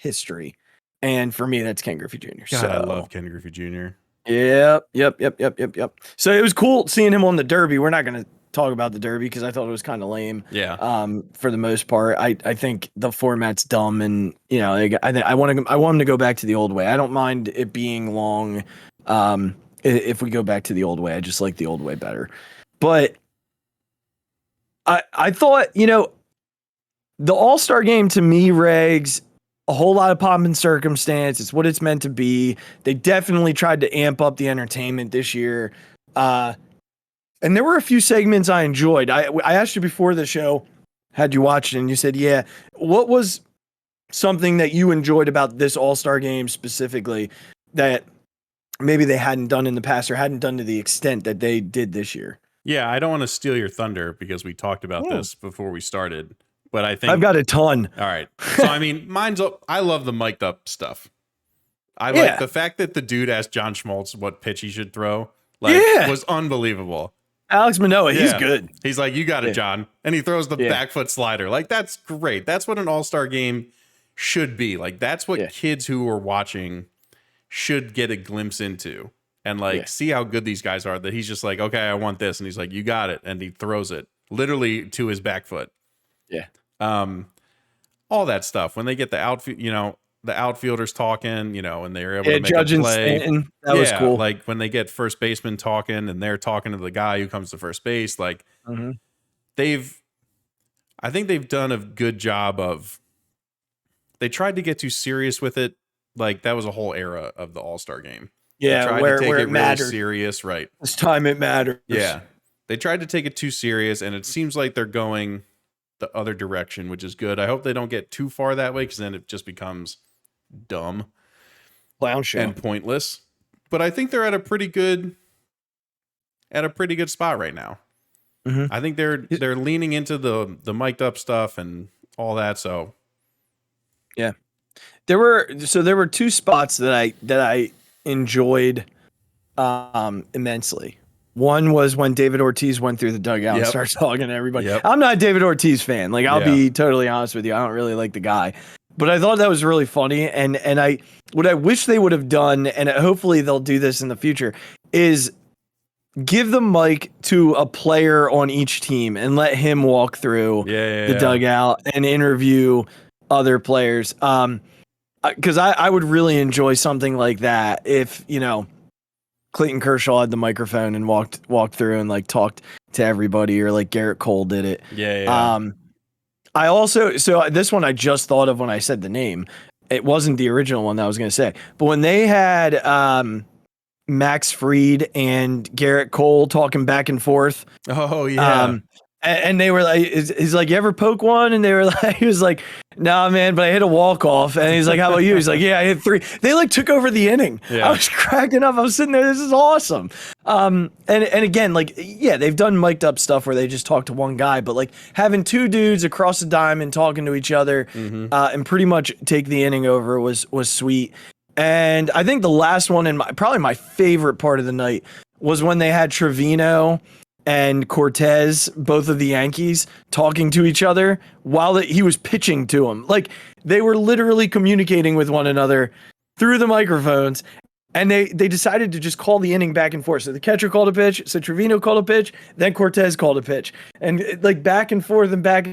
history. And for me, that's Ken Griffey Jr. God, I love Ken Griffey Jr. Yep. So it was cool seeing him on the Derby. We're not going to talk about the Derby because I thought it was kind of lame. Yeah. For the most part, I think the format's dumb, and I want him to go back to the old way. I don't mind it being long. If we go back to the old way, I just like the old way better. But I thought, the All-Star game to me, Regz, a whole lot of pomp and circumstance. It's what it's meant to be. They definitely tried to amp up the entertainment this year. And there were a few segments I enjoyed. I asked you before the show, had you watched it, and you said, yeah. What was something that you enjoyed about this All-Star game specifically that maybe they hadn't done in the past or hadn't done to the extent that they did this year? Yeah, I don't want to steal your thunder because we talked about this before we started. But I think I've got a ton. All right. So, I mean, I love the mic'd up stuff. I like the fact that the dude asked John Schmaltz what pitch he should throw. Was unbelievable. Alex Manoah, he's good. He's like, you got it, John. And he throws the back foot slider. That's great. That's what an all-star game should be. That's what kids who are watching should get a glimpse into. And see how good these guys are, that he's just like, okay, I want this. And he's like, you got it. And he throws it literally to his back foot. Yeah. All that stuff. When they get the outfield, the outfielders talking, and they're able to make a play. That was cool. When they get first baseman talking and they're talking to the guy who comes to first base, I think they've done a good job of they tried to get too serious with it. Like that was a whole era of the All-Star game. Yeah, where it really mattered. serious, right? This time it matters. Yeah, they tried to take it too serious, and it seems like they're going the other direction, which is good. I hope they don't get too far that way, because then it just becomes dumb, Clown show, and pointless. But I think they're at a pretty good spot right now. Mm-hmm. I think they're leaning into the mic'd up stuff and all that. So yeah, there were two spots that I enjoyed immensely. One was when David Ortiz went through the dugout and started talking to everybody. Yep. I'm not a David Ortiz fan. Like, I'll be totally honest with you. I don't really like the guy. But I thought that was really funny. And what I wish they would have done, and hopefully they'll do this in the future, is give the mic to a player on each team and let him walk through the dugout and interview other players. Because I would really enjoy something like that if, Clayton Kershaw had the microphone and walked through and like talked to everybody, or like Garrett Cole did it. I also, so this one I just thought of when I said the name. It wasn't the original one that I was going to say, but when they had Max Fried and Garrett Cole talking back and forth. Oh yeah. And they were like, he's like, you ever poke one? And they were like, he was like, nah, man, but I hit a walk-off. And he's like, how about you? He's like, yeah, I hit 3. They like took over the inning. Yeah. I was cracking up. I was sitting there. This is awesome. And again, like, yeah, they've done mic'd up stuff where they just talk to one guy, but like having two dudes across the diamond talking to each other and pretty much take the inning over was sweet. And I think the last one, and probably my favorite part of the night, was when they had Trevino and Cortez, both of the Yankees, talking to each other while he was pitching to them. Like, they were literally communicating with one another through the microphones, and they decided to just call the inning back and forth. So the catcher called a pitch, so Trevino called a pitch, then Cortez called a pitch, and like back and forth and back.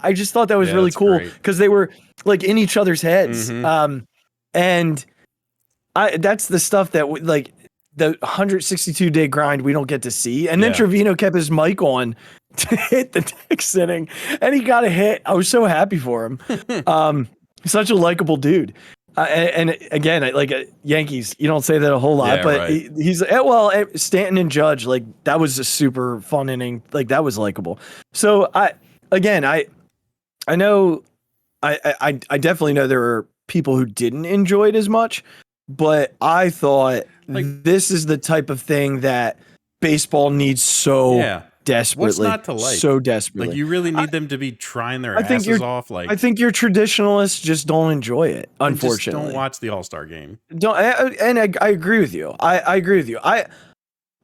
I just thought that was really cool because they were like in each other's heads. And that's the stuff that like the 162-day grind we don't get to see. And then Trevino kept his mic on to hit the next inning, and he got a hit. I was so happy for him. Such a likable dude. And again, like Yankees, you don't say that a whole lot, but he's Stanton and Judge, like that was a super fun inning. Like that was likable. So I know I definitely know there were people who didn't enjoy it as much, but I thought this is the type of thing that baseball needs so desperately. What's not to like? So desperately. Like, you really need them to be trying their asses off. Like, I think your traditionalists just don't enjoy it, unfortunately. Just don't watch the All-Star game. I agree with you. I agree with you.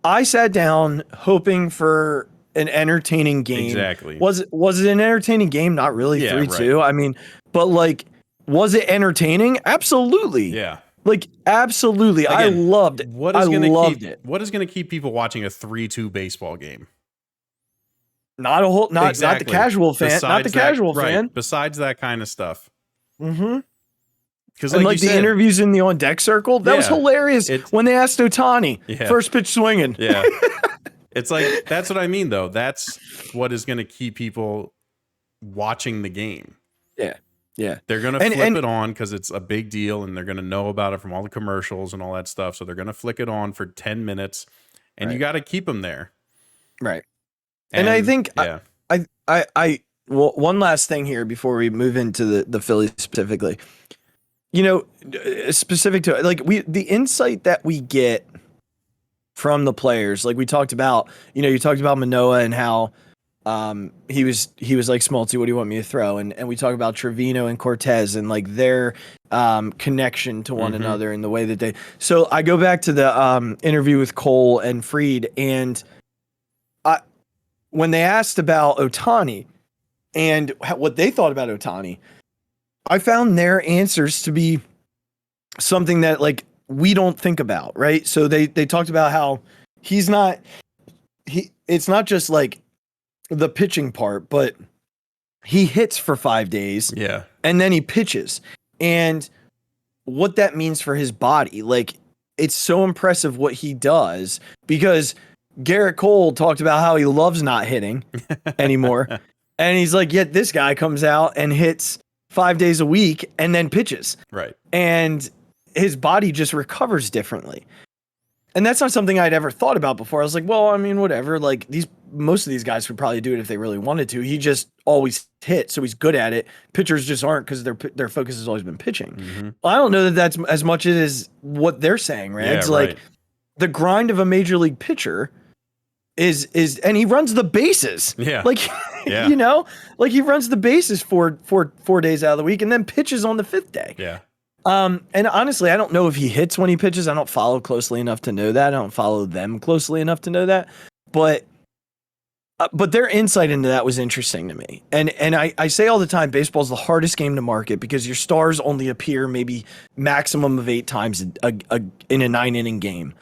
I sat down hoping for an entertaining game. Exactly. Was it an entertaining game? Not really. 3-2. I mean, but like, was it entertaining? Absolutely. Yeah. Like, absolutely. Again, I loved it. What is going to keep people watching a 3-2 baseball game? Not the casual fan. Not the casual fan. Besides that kind of stuff. Mm-hmm. Because like the interviews in the on deck circle, that was hilarious. When they asked Ohtani, first pitch swinging. Yeah. It's like, that's what I mean, though. That's what is going to keep people watching the game. Yeah. Yeah. They're going to flip it on because it's a big deal, and they're going to know about it from all the commercials and all that stuff. So they're going to flick it on for 10 minutes, and you got to keep them there. Right. And I think one last thing here before we move into the Phillies specifically, specific to like the insight that we get from the players, like we talked about, you talked about Manoah and how he was like, Smoltzy, what do you want me to throw? And we talk about Trevino and Cortez and like their connection to one another and the way that so I go back to the interview with Cole and Fried, and when they asked about Ohtani and what they thought about Ohtani, I found their answers to be something that like we don't think about, right? So they talked about how it's not just like the pitching part, but he hits for 5 days. Yeah. And then he pitches. And what that means for his body, like, it's so impressive what he does, because Garrett Cole talked about how he loves not hitting anymore. And he's like, yet this guy comes out and hits 5 days a week and then pitches. Right. And his body just recovers differently. And that's not something I'd ever thought about before. I was like, well, I mean, whatever. Like most of these guys could probably do it if they really wanted to. He just always hit, so he's good at it. Pitchers just aren't because their focus has always been pitching. Mm-hmm. Well, I don't know that that's as much as what they're saying, Regz. Yeah, like right. the grind of a major league pitcher is, and he runs the bases. Yeah. Like, Yeah. you know, like he runs the bases four days out of the week and then pitches on the 5th day. Yeah. And honestly, I don't know if he hits when he pitches. I don't follow closely enough to know that. I don't follow them closely enough to know that. But their insight into that was interesting to me. And I say all the time, baseball is the hardest game to market because your stars only appear maybe maximum of 8 times in a 9-inning game.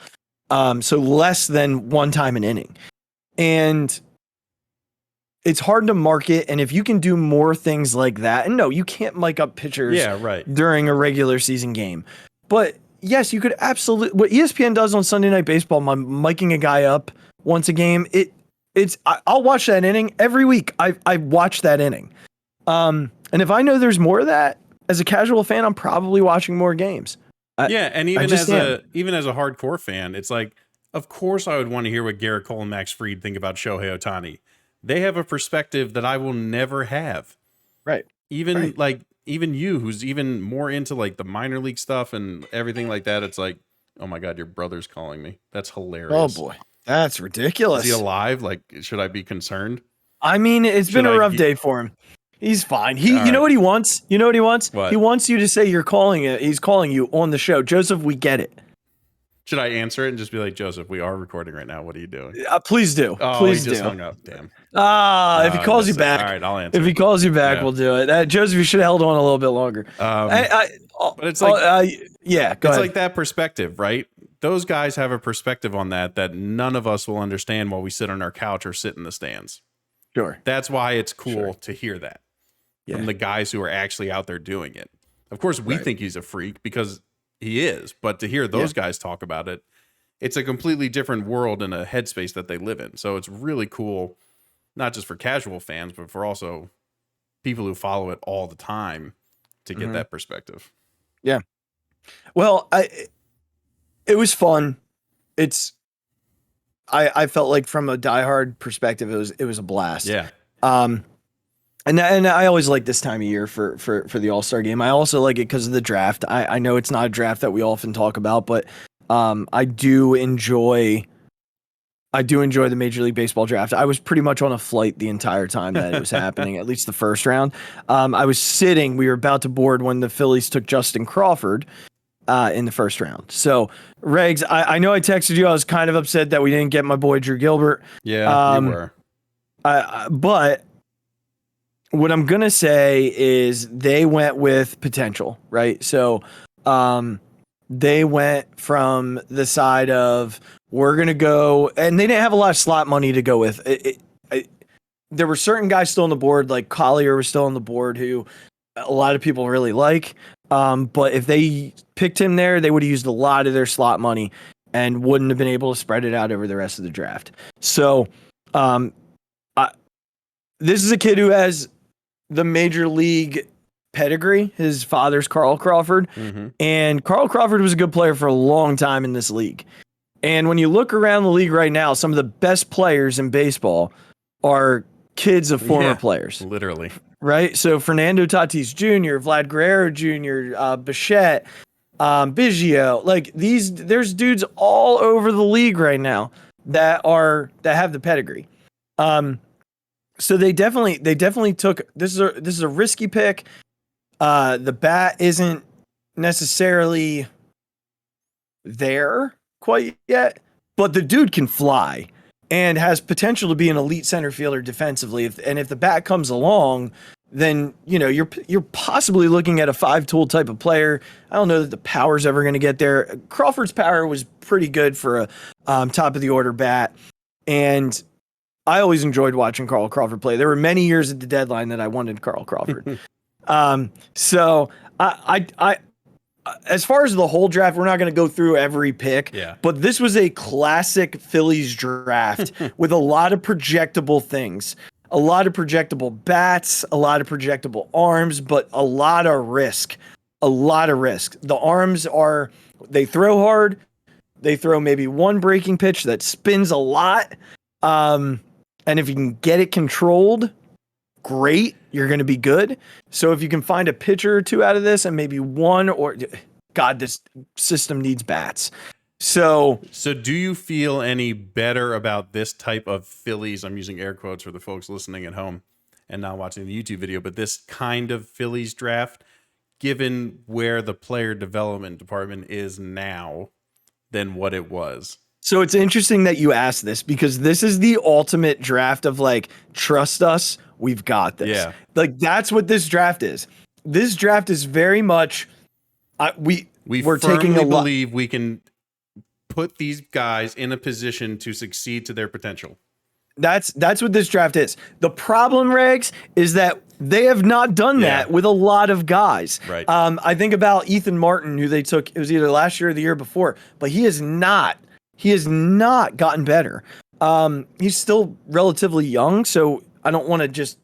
So less than 1 time an inning. And it's hard to market, and if you can do more things like that, and no, you can't mic up pitchers during a regular season game. But yes, you could absolutely, what ESPN does on Sunday Night Baseball, miking a guy up once a game, I'll watch that inning every week. I watch that inning. And if I know there's more of that, as a casual fan, I'm probably watching more games. And even as a hardcore fan, it's like, of course I would want to hear what Garrett Cole and Max Fried think about Shohei Ohtani. They have a perspective that I will never have. Right. Even you, who's even more into like the minor league stuff and everything like that. It's like, oh my God, your brother's calling me. That's hilarious. Oh boy. That's ridiculous. Is he alive? Like, should I be concerned? I mean, it's been a rough day for him. He's fine. You know what he wants? You know what he wants? What? He wants you to say you're calling it. He's calling you on the show. Joseph, we get it. Should I answer it and just be like, Joseph, we are recording right now. What are you doing? Please do. Oh, Please he just do. hung up. Damn. If he calls you back. All right, I'll answer. If he calls you back, we'll do it. Joseph, you should have held on a little bit longer. But it's like, go it's ahead. like that perspective, right? Those guys have a perspective on that none of us will understand while we sit on our couch or sit in the stands. Sure. That's why it's cool to hear that from the guys who are actually out there doing it. Of course, we think he's a freak because he is, but to hear those guys talk about it, it's a completely different world and a headspace that they live in. So it's really cool, not just for casual fans, but for also people who follow it all the time to get that perspective. Yeah. Well, it was fun. I felt like from a diehard perspective, it was a blast. Yeah. And I always like this time of year for the AllStar Game. I also like it because of the draft. I know it's not a draft that we often talk about, but I do enjoy the Major League Baseball draft. I was pretty much on a flight the entire time that it was happening, at least the first round. We were about to board when the Phillies took Justin Crawford in the first round. So, Regz, I know I texted you. I was kind of upset that we didn't get my boy Drew Gilbert. Yeah, you were. But what I'm going to say is they went with potential, right? So, they went from the side of we're going to go, and they didn't have a lot of slot money to go with. There were certain guys still on the board, like Collier was still on the board, who a lot of people really like. But if they picked him there, they would have used a lot of their slot money and wouldn't have been able to spread it out over the rest of the draft. So this is a kid who has the major league pedigree. His father's Carl Crawford, and Carl Crawford was a good player for a long time in this league. And when you look around the league right now, some of the best players in baseball are kids of former players. Literally. Right? So Fernando Tatis Jr., Vlad Guerrero Jr., Bichette, Biggio, like there's dudes all over the league right now that have the pedigree. So they definitely took, this is a risky pick. The bat isn't necessarily there quite yet, but the dude can fly and has potential to be an elite center fielder defensively. If the bat comes along, then you're possibly looking at a 5-tool type of player. I don't know that the power's ever going to get there. Crawford's power was pretty good for a top of the order bat, and I always enjoyed watching Carl Crawford play. There were many years at the deadline that I wanted Carl Crawford. So I as far as the whole draft, we're not going to go through every pick, but this was a classic Phillies draft with a lot of projectable things. a lot of projectable bats, a lot of projectable arms, but a lot of risk. A lot of risk. The arms they throw hard. They throw maybe one breaking pitch that spins a lot. And if you can get it controlled, great, you're going to be good. So if you can find a pitcher or two out of this and maybe one God, this system needs bats. So do you feel any better about this type of Phillies? I'm using air quotes for the folks listening at home and not watching the YouTube video, but this kind of Phillies draft, given where the player development department is now than what it was? So it's interesting that you asked this, because this is the ultimate draft of like, trust us, we've got this. Yeah. Like, that's what this draft is. This draft is very much, we're taking believe we can put these guys in a position to succeed to their potential. That's what this draft is. The problem, Regz, is that they have not done that with a lot of guys. Right. I think about Ethan Martin, who they took, it was either last year or the year before, but he has not gotten better. He's still relatively young, so I don't want to just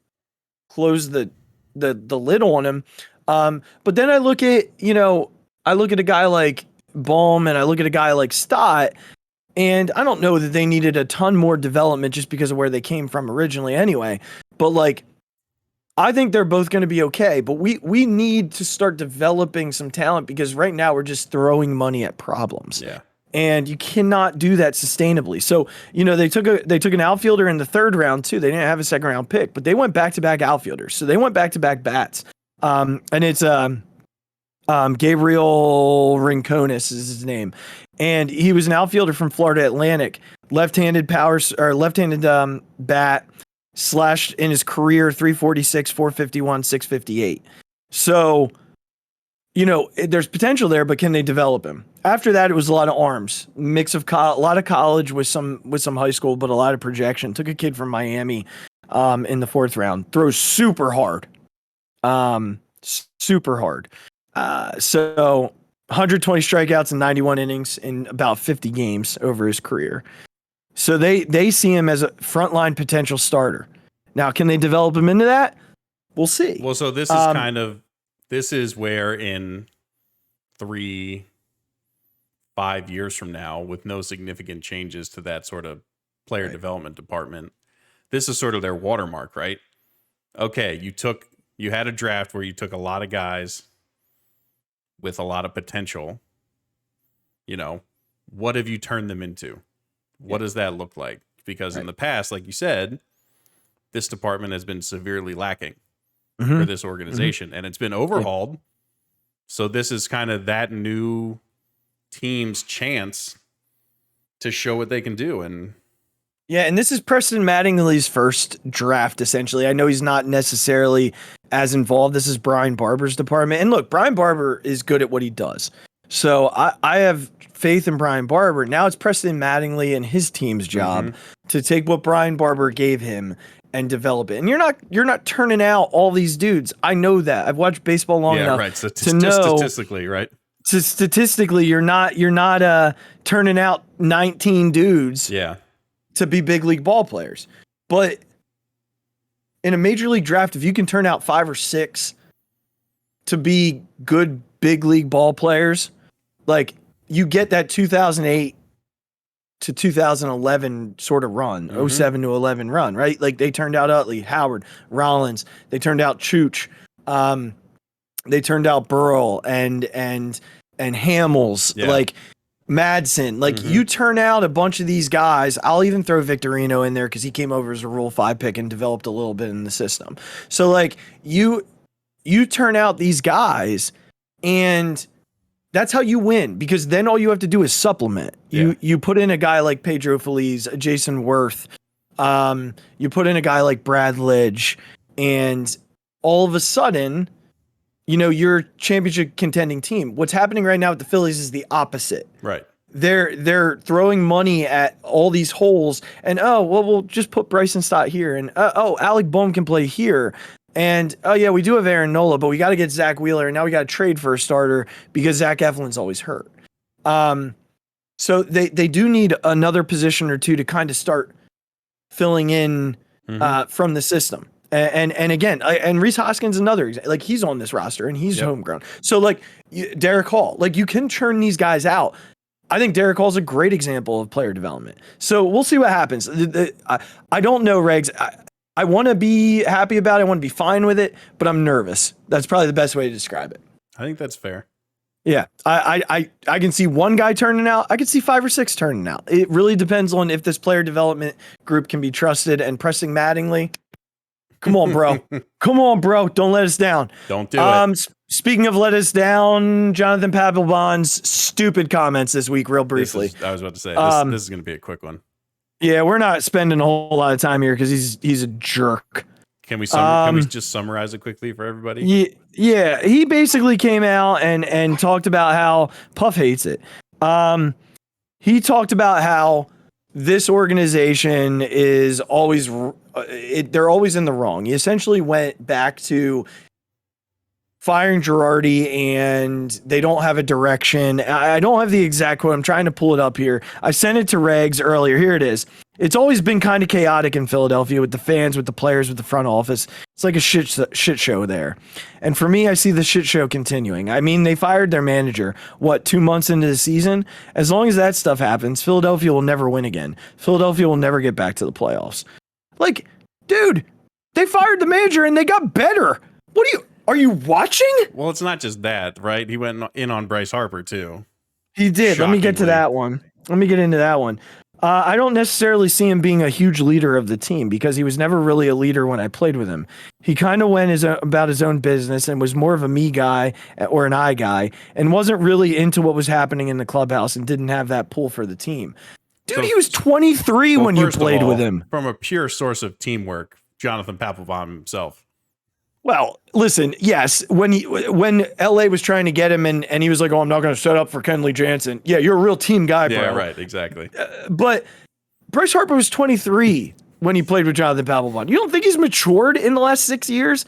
close the lid on him. But then I look at a guy like Bohm and I look at a guy like Stott, and I don't know that they needed a ton more development just because of where they came from originally anyway. But like, I think they're both going to be okay, but we need to start developing some talent, because right now we're just throwing money at problems. Yeah. And you cannot do that sustainably. So, they took an outfielder in the third round too. They didn't have a second round pick, but they went back-to-back outfielders. So they went back-to-back bats. And it's Gabriel Rincones is his name. And he was an outfielder from Florida Atlantic, left-handed bat, slashed in his career 346, 451, 658. So, there's potential there, but can they develop him? After that, it was a lot of arms, mix of a lot of college with some high school, but a lot of projection. Took a kid from Miami in the fourth round, throws super hard. Super hard. So 120 strikeouts and 91 innings in about 50 games over his career. So they see him as a frontline potential starter. Now, can they develop him into that? We'll see. Well, so this is where in 3-5 years from now, with no significant changes to that sort of player development department, this is sort of their watermark, right? Okay, you had a draft where you took a lot of guys with a lot of potential. What have you turned them into? What does that look like? Because in the past, like you said, this department has been severely lacking for this organization, and it's been overhauled. So this is kind of that new team's chance to show what they can do. And this is Preston Mattingly's first draft, essentially. I know he's not necessarily as involved. This is Brian Barber's department. And look, Brian Barber is good at what he does. So I have faith in Brian Barber. Now it's Preston Mattingly and his team's job to take what Brian Barber gave him and develop it. And you're not turning out all these dudes. I know that. I've watched baseball long enough to know statistically, right? Statistically, you're not turning out 19 dudes to be big league ball players. But in a major league draft, if you can turn out 5 or 6 to be good big league ball players, like, you get that 2008 to 2011 sort of run, 07 to 11 run, right? Like, they turned out Utley, Howard, Rollins. They turned out Chooch. They turned out Burrell and Hamels, like Madsen. Like, you turn out a bunch of these guys. I'll even throw Victorino in there because he came over as a Rule 5 pick and developed a little bit in the system. So, like, you turn out these guys, and that's how you win, because then all you have to do is supplement. You put in a guy like Pedro Feliz, Jason Worth. You put in a guy like Brad Lidge, and all of a sudden, you're a championship contending team. What's happening right now with the Phillies is the opposite. Right. They're throwing money at all these holes, and we'll just put Bryson Stott here, and Alec Bohm can play here. And, we do have Aaron Nola, but we got to get Zach Wheeler, and now we got to trade for a starter because Zach Eflin's always hurt. So they do need another position or two to kind of start filling in from the system. And again, and Reese Hoskins, another example, like he's on this roster and he's homegrown. So like Derek Hall, like you can churn these guys out. I think Derek Hall's a great example of player development. So we'll see what happens. I don't know, Regz. I want to be happy about it. I want to be fine with it, but I'm nervous. That's probably the best way to describe it. I think that's fair. Yeah, I can see one guy turning out. I can see 5 or 6 turning out. It really depends on if this player development group can be trusted. And Preston Mattingly, come on, bro. Come on, bro. Don't let us down. Don't do it. Speaking of let us down, Jonathon Papelbon's stupid comments this week, real briefly. I was about to say, this is going to be a quick one. Yeah, we're not spending a whole lot of time here because he's a jerk. Can we just summarize it quickly for everybody? Yeah, he basically came out and talked about how Puff hates it. He talked about how this organization is always they're always in the wrong. He essentially went back to firing Girardi and they don't have a direction. I don't have the exact quote. I'm trying to pull it up here. I sent it to Regz earlier. Here it is. It's always been kind of chaotic in Philadelphia with the fans, with the players, with the front office. It's like a shit show there. And for me, I see the shit show continuing. I mean, they fired their manager, 2 months into the season? As long as that stuff happens, Philadelphia will never win again. Philadelphia will never get back to the playoffs. Like, dude, they fired the manager and they got better. Are you watching? Well, it's not just that, right? He went in on Bryce Harper, too. He did. Let me get to that one. Let me get into that one. I don't necessarily see him being a huge leader of the team because he was never really a leader when I played with him. He kind of went about his own business and was more of a me guy or an I guy and wasn't really into what was happening in the clubhouse and didn't have that pull for the team. Dude, he was 23 when you played with him. From a pure source of teamwork, Jonathon Papelbon himself. Well, listen, yes, when LA was trying to get him and he was like, "Oh, I'm not going to set up for Kenley Jansen." Yeah, you're a real team guy, bro. Yeah, right, exactly. But Bryce Harper was 23 when he played with Jonathon Papelbon. You don't think he's matured in the last 6 years?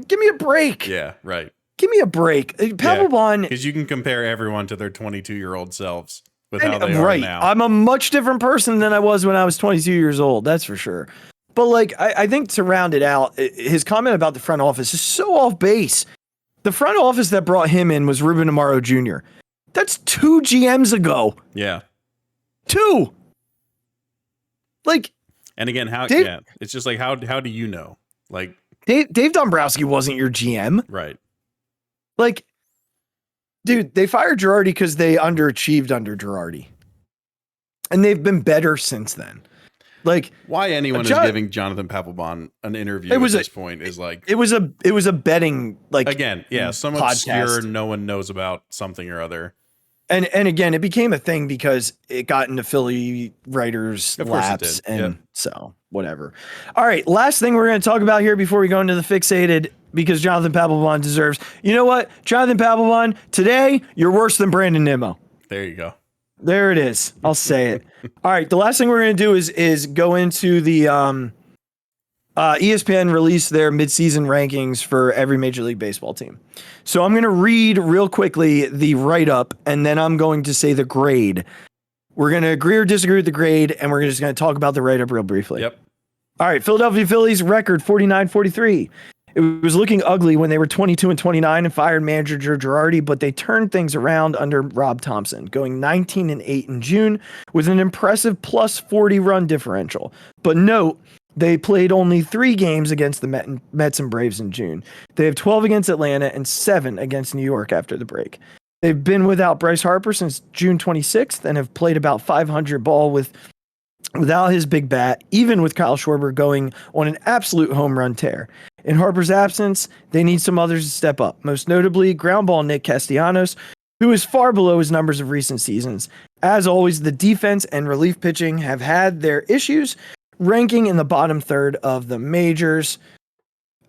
Give me a break. Yeah, right. Give me a break. Papelbon, because you can compare everyone to their 22-year-old selves with how they are now. I'm a much different person than I was when I was 22 years old. That's for sure. But like, I think to round it out, his comment about the front office is so off base. The front office that brought him in was Ruben Amaro Jr. That's 2 GMs ago. Yeah. 2. Like, and again, it's just like, how do you know? Like, Dave Dombrowski wasn't your GM. Right. Like, dude, they fired Girardi because they underachieved under Girardi. And they've been better since then. Like, why anyone is giving Jonathon Papelbon an interview at this point is like, it was a betting, like, again, yeah, some obscure no one knows about something or other. And again, it became a thing because it got into Philly writers' laps, and so whatever. All right, last thing we're going to talk about here before we go into the Phixated, because Jonathon Papelbon deserves. You know what, Jonathon Papelbon, today you're worse than Brandon Nimmo. There you go. There it is. I'll say it. All right. The last thing we're going to do is go into the ESPN release their midseason rankings for every Major League Baseball team. So I'm going to read real quickly the write-up, and then I'm going to say the grade. We're going to agree or disagree with the grade, and we're just going to talk about the write-up real briefly. Yep. All right. Philadelphia Phillies record 49-43. It was looking ugly when they were 22-29 and fired manager Joe Girardi, but they turned things around under Rob Thompson, going 19-8 in June with an impressive plus 40 run differential. But note, they played only 3 games against the Mets and Braves in June. They have 12 against Atlanta and 7 against New York after the break. They've been without Bryce Harper since June 26th and have played about 500 ball without his big bat, even with Kyle Schwarber going on an absolute home run tear. In Harper's absence, they need some others to step up, most notably ground ball Nick Castellanos, who is far below his numbers of recent seasons. As always, the defense and relief pitching have had their issues, ranking in the bottom third of the majors.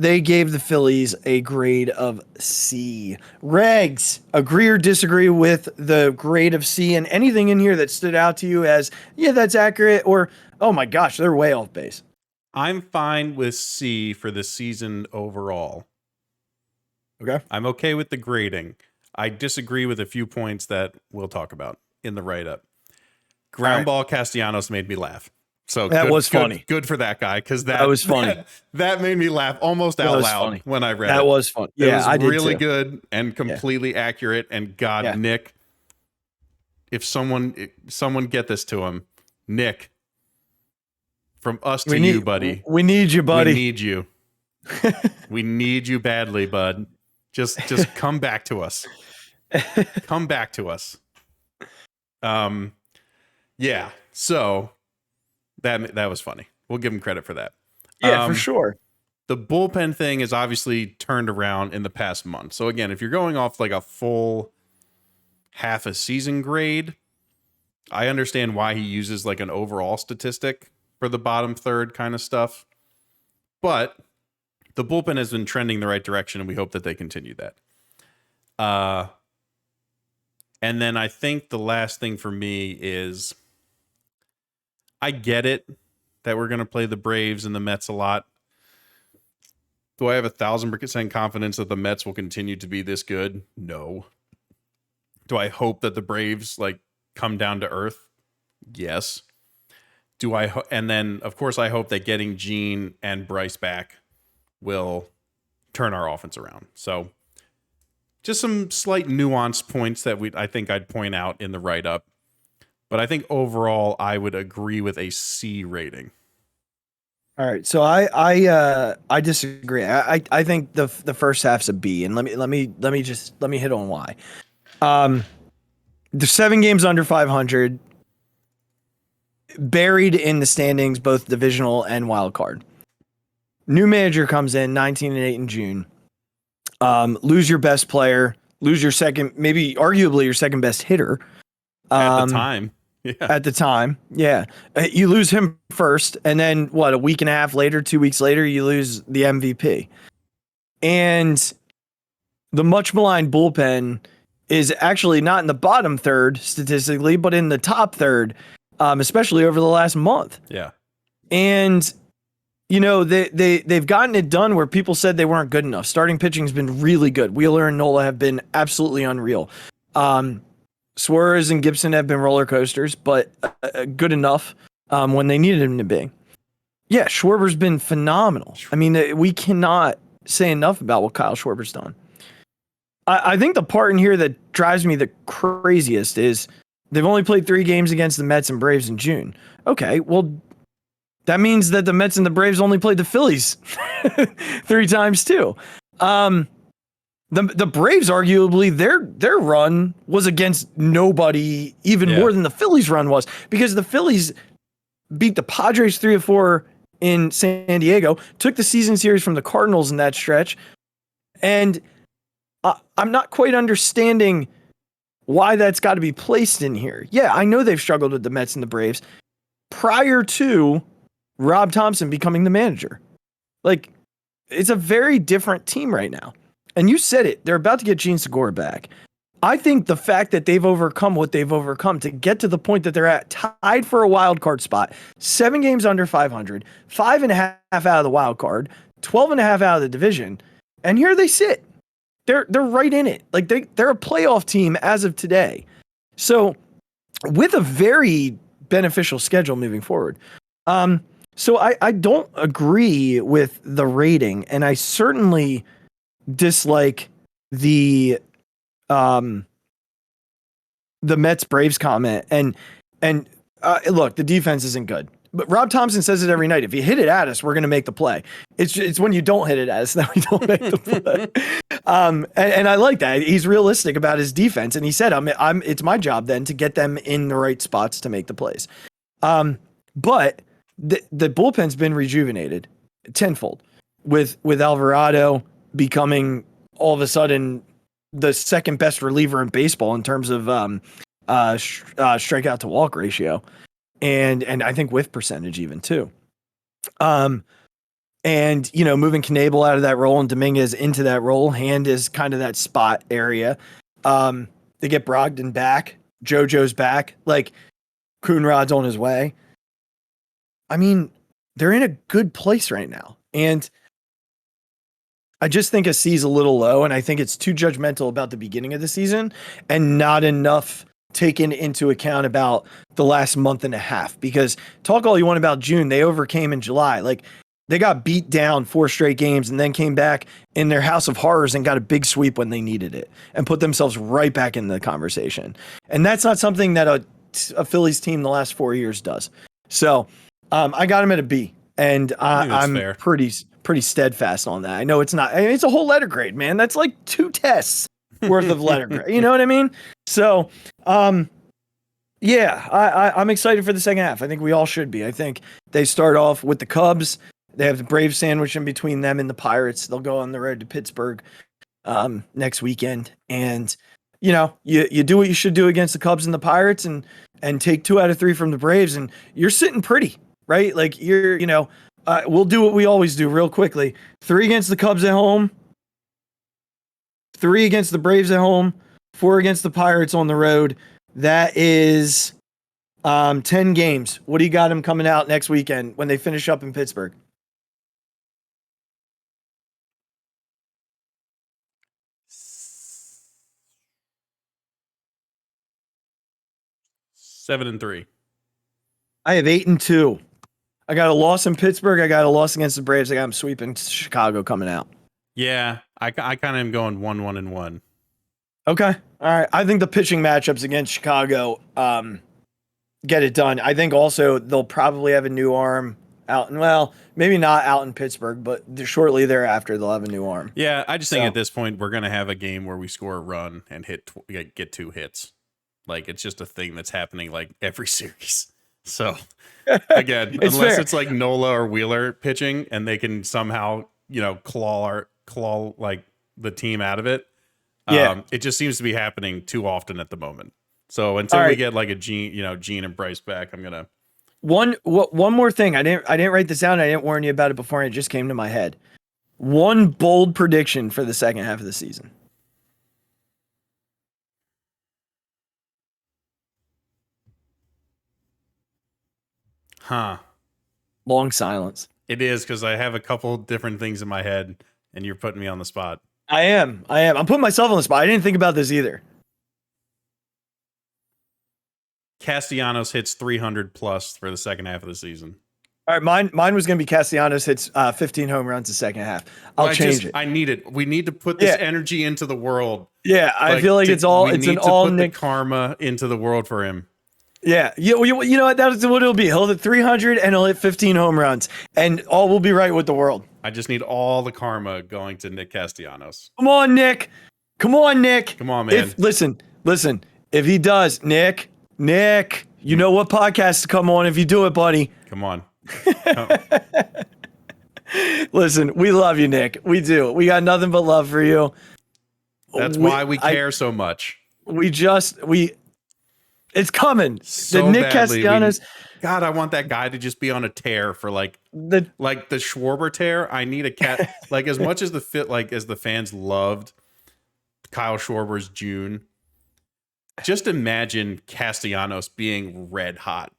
They gave the Phillies a grade of C. Regz, agree or disagree with the grade of C, and anything in here that stood out to you as, yeah, that's accurate, or, oh my gosh, they're way off base? I'm fine with C for the season overall. Okay. I'm okay with the grading. I disagree with a few points that we'll talk about in the write-up. Ground ball Castellanos made me laugh. So that was funny. Good for that guy, because that was funny. That made me laugh almost out loud when I read it. That was fun. Yeah, it was I did really too. good and completely accurate. And God, Nick, if someone get this to him, Nick, from us to you, buddy. We need you, buddy. We need you. We need you badly, bud. Just come back to us. Come back to us. Yeah. So that was funny. We'll give him credit for that. Yeah, for sure. The bullpen thing is obviously turned around in the past month. So again, if you're going off like a full half a season grade, I understand why he uses like an overall statistic for the bottom third kind of stuff. But the bullpen has been trending the right direction, and we hope that they continue that. And then I think the last thing for me is, I get it that we're going to play the Braves and the Mets a lot. Do I have 1,000% confidence that the Mets will continue to be this good? No. Do I hope that the Braves like come down to earth? Yes. Do I? And then of course I hope that getting Gene and Bryce back will turn our offense around. So just some slight nuance points that I think I'd point out in the write-up. But I think overall I would agree with a C rating. All right, so I disagree. I think the first half's a B, and let me hit on why. The 7 games under 500, buried in the standings, both divisional and wild card. New manager comes in, 19-8 in June. Lose your best player, lose your second, maybe arguably your second best hitter. At the time. Yeah. At the time, yeah. You lose him first, and then what, a week and a half later, 2 weeks later, you lose the MVP. And the much maligned bullpen is actually not in the bottom third statistically, but in the top third, especially over the last month. Yeah. And you know, they've gotten it done where people said they weren't good enough. Starting pitching has been really good. Wheeler and Nola have been absolutely unreal. Suarez and Gibson have been roller coasters, but good enough when they needed him to be. Yeah, Schwarber's been phenomenal. I mean, we cannot say enough about what Kyle Schwarber's done. I think the part in here that drives me the craziest is they've only played 3 games against the Mets and Braves in June. Okay, well, that means that the Mets and the Braves only played the Phillies 3 times too. The Braves, arguably, their run was against nobody even more than the Phillies' run was, because the Phillies beat the Padres 3-4 in San Diego, took the season series from the Cardinals in that stretch, and I'm not quite understanding why that's got to be placed in here. Yeah, I know they've struggled with the Mets and the Braves prior to Rob Thompson becoming the manager. Like, it's a very different team right now. And you said it, they're about to get Gene Segura back. I think the fact that they've overcome what they've overcome to get to the point that they're at, tied for a wild card spot, 7 games under 500, 5.5 out of the wild card, 12.5 out of the division, and here they sit. They're right in it. Like they're a playoff team as of today. So with a very beneficial schedule moving forward. So I don't agree with the rating, and I certainly dislike the Mets Braves comment. And look, the defense isn't good, but Rob Thompson says it every night. If you hit it at us, we're going to make the play. It's when you don't hit it at us that we don't make the play. And I like that. He's realistic about his defense, and he said, it's my job then to get them in the right spots to make the plays. But the bullpen's been rejuvenated tenfold with Alvarado becoming all of a sudden the second best reliever in baseball in terms of strikeout to walk ratio, and I think whiff percentage even too. And you know, moving Knebel out of that role and Dominguez into that role, Hand is kind of that spot area. They get Brogdon back, JoJo's back, like Coonrod's on his way. I mean, they're in a good place right now, and I just think a C is a little low, and I think it's too judgmental about the beginning of the season and not enough taken into account about the last month and a half, because talk all you want about June, they overcame in July. Like, they got beat down 4 straight games and then came back in their house of horrors and got a big sweep when they needed it and put themselves right back in the conversation. And that's not something that a Phillies team the last 4 years does. So I got him at a B, and I'm fair. pretty steadfast on that. I know it's not, I mean, it's a whole letter grade, man. That's like 2 tests worth of letter grade. You know what I mean? So, yeah, I'm excited for the second half. I think we all should be. I think they start off with the Cubs. They have the Braves sandwich in between them and the Pirates. They'll go on the road to Pittsburgh next weekend. And, you know, you do what you should do against the Cubs and the Pirates and take 2 out of 3 from the Braves, and you're sitting pretty, right? Like, we'll do what we always do real quickly. 3 against the Cubs at home, 3 against the Braves at home, 4 against the Pirates on the road. That is 10 games. What do you got them coming out next weekend when they finish up in Pittsburgh? 7-3. I have 8-2. I got a loss in Pittsburgh. I got a loss against the Braves. I got them sweeping Chicago coming out. Yeah, I kind of am going 1-1-1. Okay. All right. I think the pitching matchups against Chicago get it done. I think also they'll probably have a new arm out, and well, maybe not out in Pittsburgh, but shortly thereafter they'll have a new arm. Yeah, I just think at this point we're gonna have a game where we score a run and get 2 hits. Like, it's just a thing that's happening like every series. So again, unless it's like Nola or Wheeler pitching and they can somehow, claw like the team out of it. Yeah. It just seems to be happening too often at the moment. So until we get like a Gene and Bryce back, I'm gonna. One more thing. I didn't write this down. I didn't warn you about it before, and it just came to my head. One bold prediction for the second half of the season. Huh. Long silence. It is, because I have a couple different things in my head, and you're putting me on the spot. I am. I'm putting myself on the spot. I didn't think about this either. Castellanos hits 300 plus for the second half of the season. All right, mine was going to be Castellanos hits 15 home runs the second half. I'll change it. I need it. We need to put this energy into the world. Yeah, I feel like it's an all Nick the karma into the world for him. Yeah, you know what? That's what it'll be. He'll hit 300 and he'll hit 15 home runs, and all will be right with the world. I just need all the karma going to Nick Castellanos. Come on, Nick. Come on, man. Listen. If he does, Nick, you know what podcast to come on if you do it, buddy. Come on. Listen, we love you, Nick. We do. We got nothing but love for you. That's why we care so much. It's coming. So the Nick badly. Castellanos. God, I want that guy to just be on a tear for like the Schwarber tear. I need a cat. Like, as much as as the fans loved Kyle Schwarber's June, just imagine Castellanos being red hot.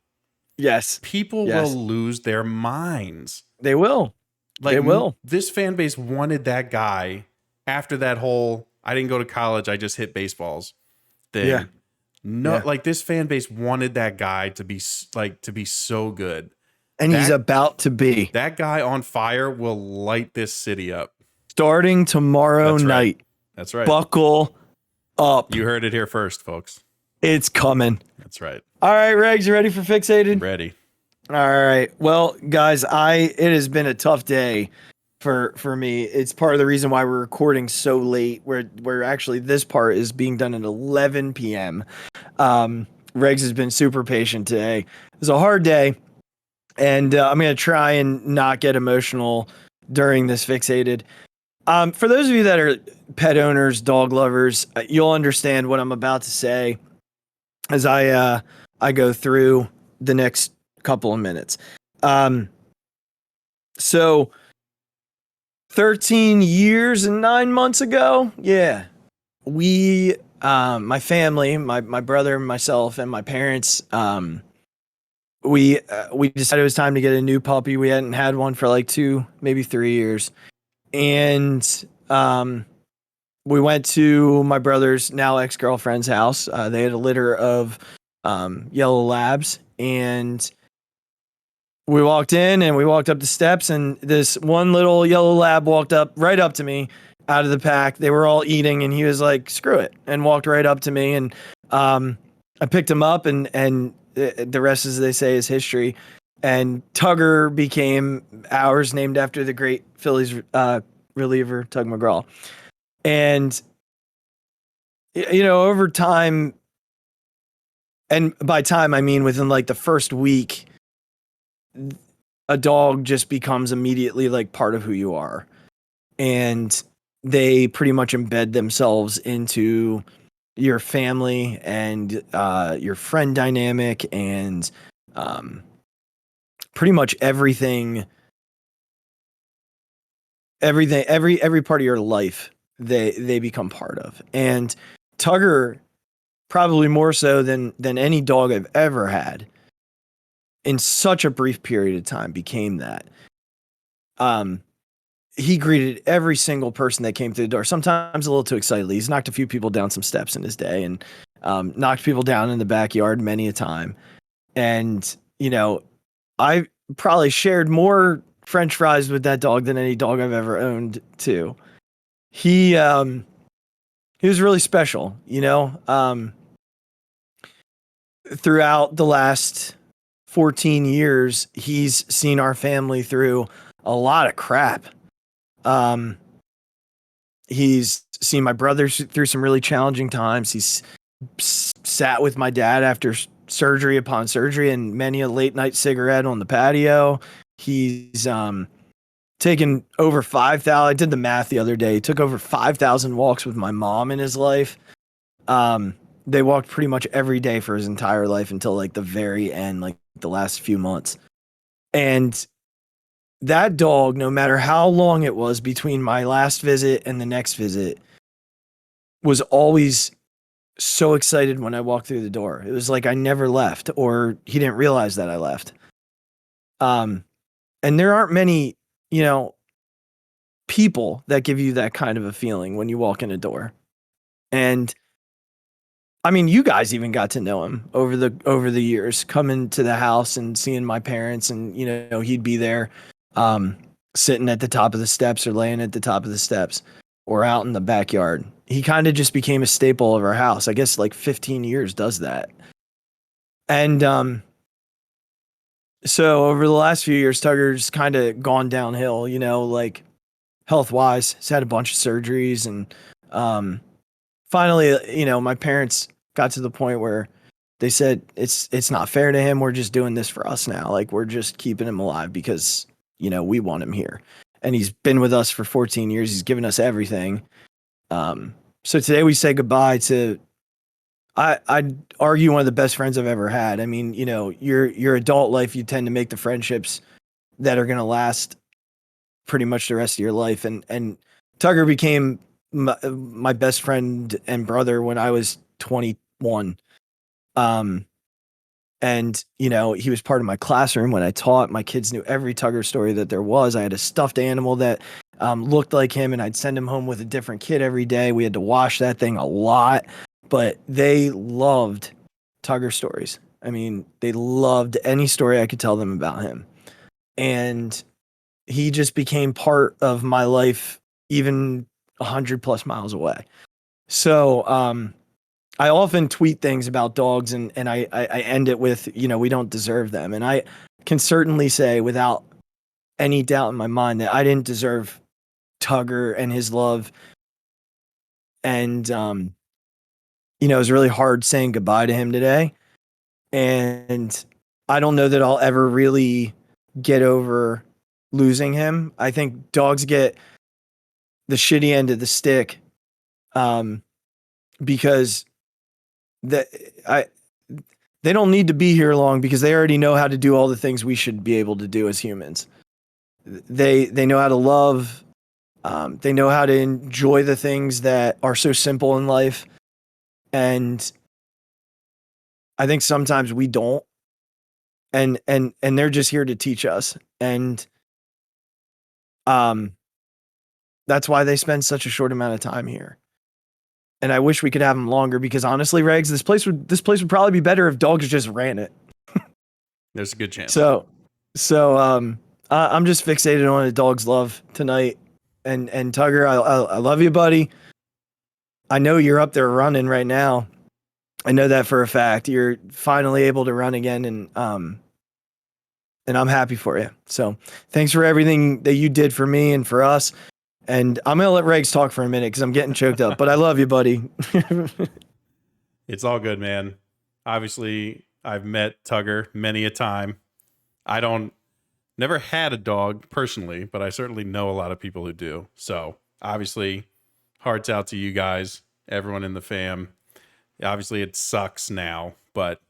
Yes. People will lose their minds. They will. They will. This fan base wanted that guy after that whole I didn't go to college, I just hit baseballs thing. Yeah. This fan base wanted that guy to be so good. And he's about to be. That guy on fire will light this city up. Starting tomorrow night. That's right. Buckle up. You heard it here first, folks. It's coming. That's right. All right, Regz, you ready for Phixated? Ready. All right. Well, guys, it has been a tough day for me. It's part of the reason why we're recording so late. Where actually this part is being done at 11 p.m. Regz has been super patient today. It was a hard day, and I'm going to try and not get emotional during this Phixated. For those of you that are pet owners, dog lovers, you'll understand what I'm about to say as I go through the next couple of minutes. So 13 years and 9 months ago, we, my family, my brother, myself, and my parents, we decided it was time to get a new puppy. We hadn't had one for like 2, maybe 3 years. And we went to my brother's now ex-girlfriend's house. They had a litter of yellow labs, and we walked in and we walked up the steps, and this one little yellow lab walked up right up to me out of the pack. They were all eating, and he was like, screw it, and walked right up to me. And I picked him up, and the rest, as they say, is history. And Tugger became ours, named after the great Phillies reliever, Tug McGraw. And, over time, and by time, I mean within like the first week, a dog just becomes immediately like part of who you are. And they pretty much embed themselves into your family and your friend dynamic, and pretty much everything, every part of your life, they become part of. And Tugger, probably more so than any dog I've ever had, in such a brief period of time became that. He greeted every single person that came through the door, sometimes a little too excitedly. He's knocked a few people down some steps in his day, and knocked people down in the backyard many a time. And, I probably shared more French fries with that dog than any dog I've ever owned too. He was really special, throughout the last 14 years, he's seen our family through a lot of crap. He's seen my brother through some really challenging times. He's sat with my dad after surgery upon surgery, and many a late night cigarette on the patio. He's taken over 5,000. I did the math the other day. He took over 5,000 walks with my mom in his life. They walked pretty much every day for his entire life until like the very end, like the last few months. And that dog, no matter how long it was between my last visit and the next visit, was always so excited when I walked through the door. It was like I never left, or he didn't realize that I left. And there aren't many, people that give you that kind of a feeling when you walk in a door. And I mean, you guys even got to know him over the years, coming to the house and seeing my parents, and he'd be there, sitting at the top of the steps or laying at the top of the steps or out in the backyard. He kind of just became a staple of our house. I guess like 15 years does that. And so over the last few years, Tugger's kind of gone downhill, like health wise. He's had a bunch of surgeries, and finally, my parents got to the point where they said, it's not fair to him. We're just doing this for us now. Like, we're just keeping him alive because, we want him here. And he's been with us for 14 years. He's given us everything. So today we say goodbye to, I'd argue, one of the best friends I've ever had. I mean, your adult life, you tend to make the friendships that are going to last pretty much the rest of your life. And Tugger became my best friend and brother when I was 21. And, he was part of my classroom when I taught. My kids knew every Tugger story that there was. I had a stuffed animal that looked like him, and I'd send him home with a different kid every day. We had to wash that thing a lot, but they loved Tugger stories. I mean, they loved any story I could tell them about him. And he just became part of my life, even 100+ miles away. So, I often tweet things about dogs, and I end it with, we don't deserve them. And I can certainly say without any doubt in my mind that I didn't deserve Tugger and his love. And, it was really hard saying goodbye to him today. And I don't know that I'll ever really get over losing him. I think dogs get the shitty end of the stick, because they don't need to be here long, because they already know how to do all the things we should be able to do as humans. They know how to love. They know how to enjoy the things that are so simple in life. And I think sometimes we don't. And they're just here to teach us. And that's why they spend such a short amount of time here. and I wish we could have them longer because honestly, Regz, this place would probably be better if dogs just ran it. There's a good chance. So I'm just fixated on a dog's love tonight. And Tugger, I love you, buddy. I know you're up there running right now. I know that for a fact. You're finally able to run again, and I'm happy for you. So thanks for everything that you did for me and for us. And I'm gonna let Regz talk for a minute because I'm getting choked up. But I love you, buddy. It's all good, man. Obviously, I've met Tugger many a time. Never had a dog personally, but I certainly know a lot of people who do. So obviously, hearts out to you guys, everyone in the fam. Obviously, it sucks now, but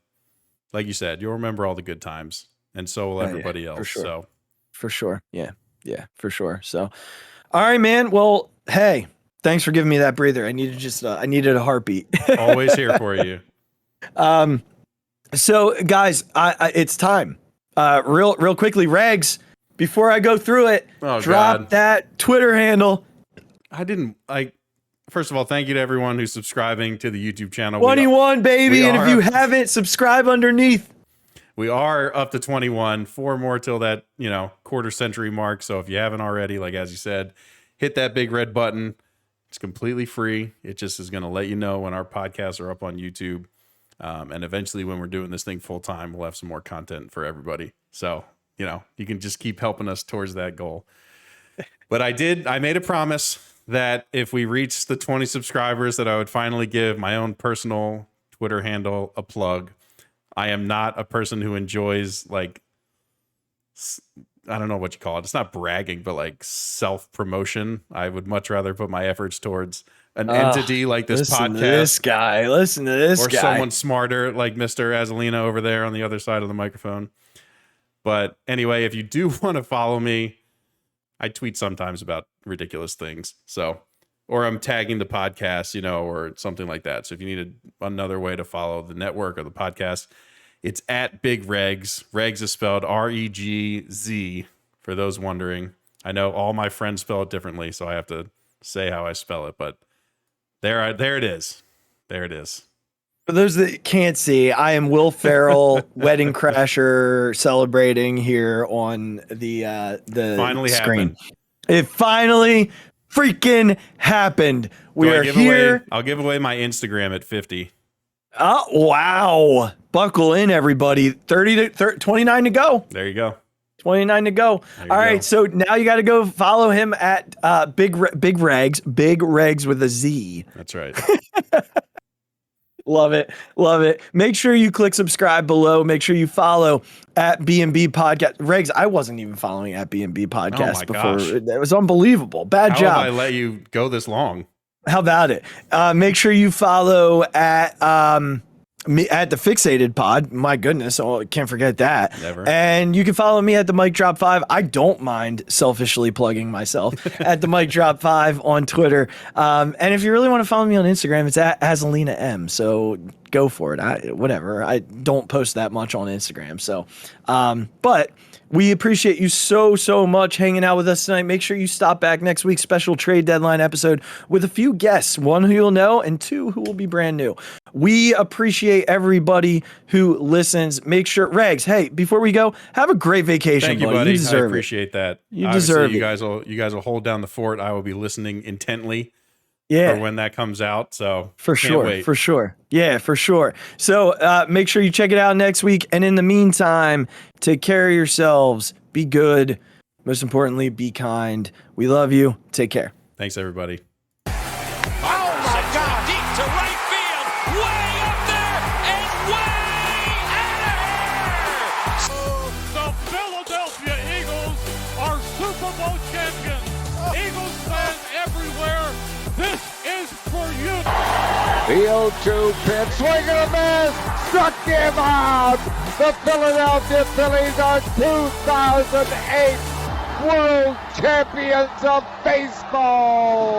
like you said, you'll remember all the good times, and so will everybody else. For sure. So for sure, yeah, for sure. So, all right, man. Well, hey, thanks for giving me that breather. I needed a heartbeat. Always here for you. So guys, it's time. Real quickly, Regz, before I go through it, drop that Twitter handle. First of all, thank you to everyone who's subscribing to the YouTube channel. 21, baby, and if you haven't, subscribe underneath. We are up to 21, 4 more till that, quarter century mark. So if you haven't already, like as you said, hit that big red button. It's completely free. It just is going to let you know when our podcasts are up on YouTube. And eventually when we're doing this thing full time, we'll have some more content for everybody. So, you can just keep helping us towards that goal. But I made a promise that if we reach the 20 subscribers, that I would finally give my own personal Twitter handle a plug. I am not a person who enjoys, I don't know what you call it. It's not bragging, but self-promotion. I would much rather put my efforts towards an entity like this podcast. Listen to this guy. Or someone smarter like Mr. Azzalina over there on the other side of the microphone. But anyway, if you do want to follow me, I tweet sometimes about ridiculous things. So, or I'm tagging the podcast, or something like that. So if you need another way to follow the network or the podcast, it's at Big Regz. Regz is spelled REGZ for those wondering. I know all my friends spell it differently, so I have to say how I spell it, but there it is. There it is. For those that can't see, I am Will Ferrell, Wedding Crasher, celebrating here on the finally screen. Happened. It finally freaking happened. We are here. I'll give away my Instagram at 50. Oh, wow. Buckle in, everybody. 29 to go. There you go. 29 to go. All right, so now you got to go follow him at Big Regz, Big Regz with a Z. That's right. Love it. Make sure you click subscribe below. Make sure you follow at B&B Podcast. Regz, I wasn't even following at B&B Podcast before. Gosh. It was unbelievable. Bad job. How have I let you go this long? How about it? Make sure you follow at me at the Phixated Pod. My goodness, can't forget that. Never. And you can follow me at the Mic Drop 5. I don't mind selfishly plugging myself at the Mic Drop 5 on Twitter. And if you really want to follow me on Instagram, it's at Azzalina M. So go for it. Whatever. I don't post that much on Instagram. So, but we appreciate you so much hanging out with us tonight. Make sure you stop back next week's special trade deadline episode with a few guests, one who you'll know and two who will be brand new. We appreciate everybody who listens. Make sure, Regz, hey, before we go, have a great vacation. Thank you, buddy. I appreciate that. You deserve it. You guys will hold down the fort. I will be listening intently. Yeah, for when that comes out. So for sure. Yeah, for sure. So make sure you check it out next week. And in the meantime, take care of yourselves. Be good. Most importantly, be kind. We love you. Take care. Thanks, everybody. Oh my God! Deep to right field, way up there and way out of here. The Philadelphia Eagles are Super Bowl champions. Eagles fans everywhere. This is for you. The 0-2 pitch, swing and a miss, struck him out. The Philadelphia Phillies are 2008 World Champions of Baseball.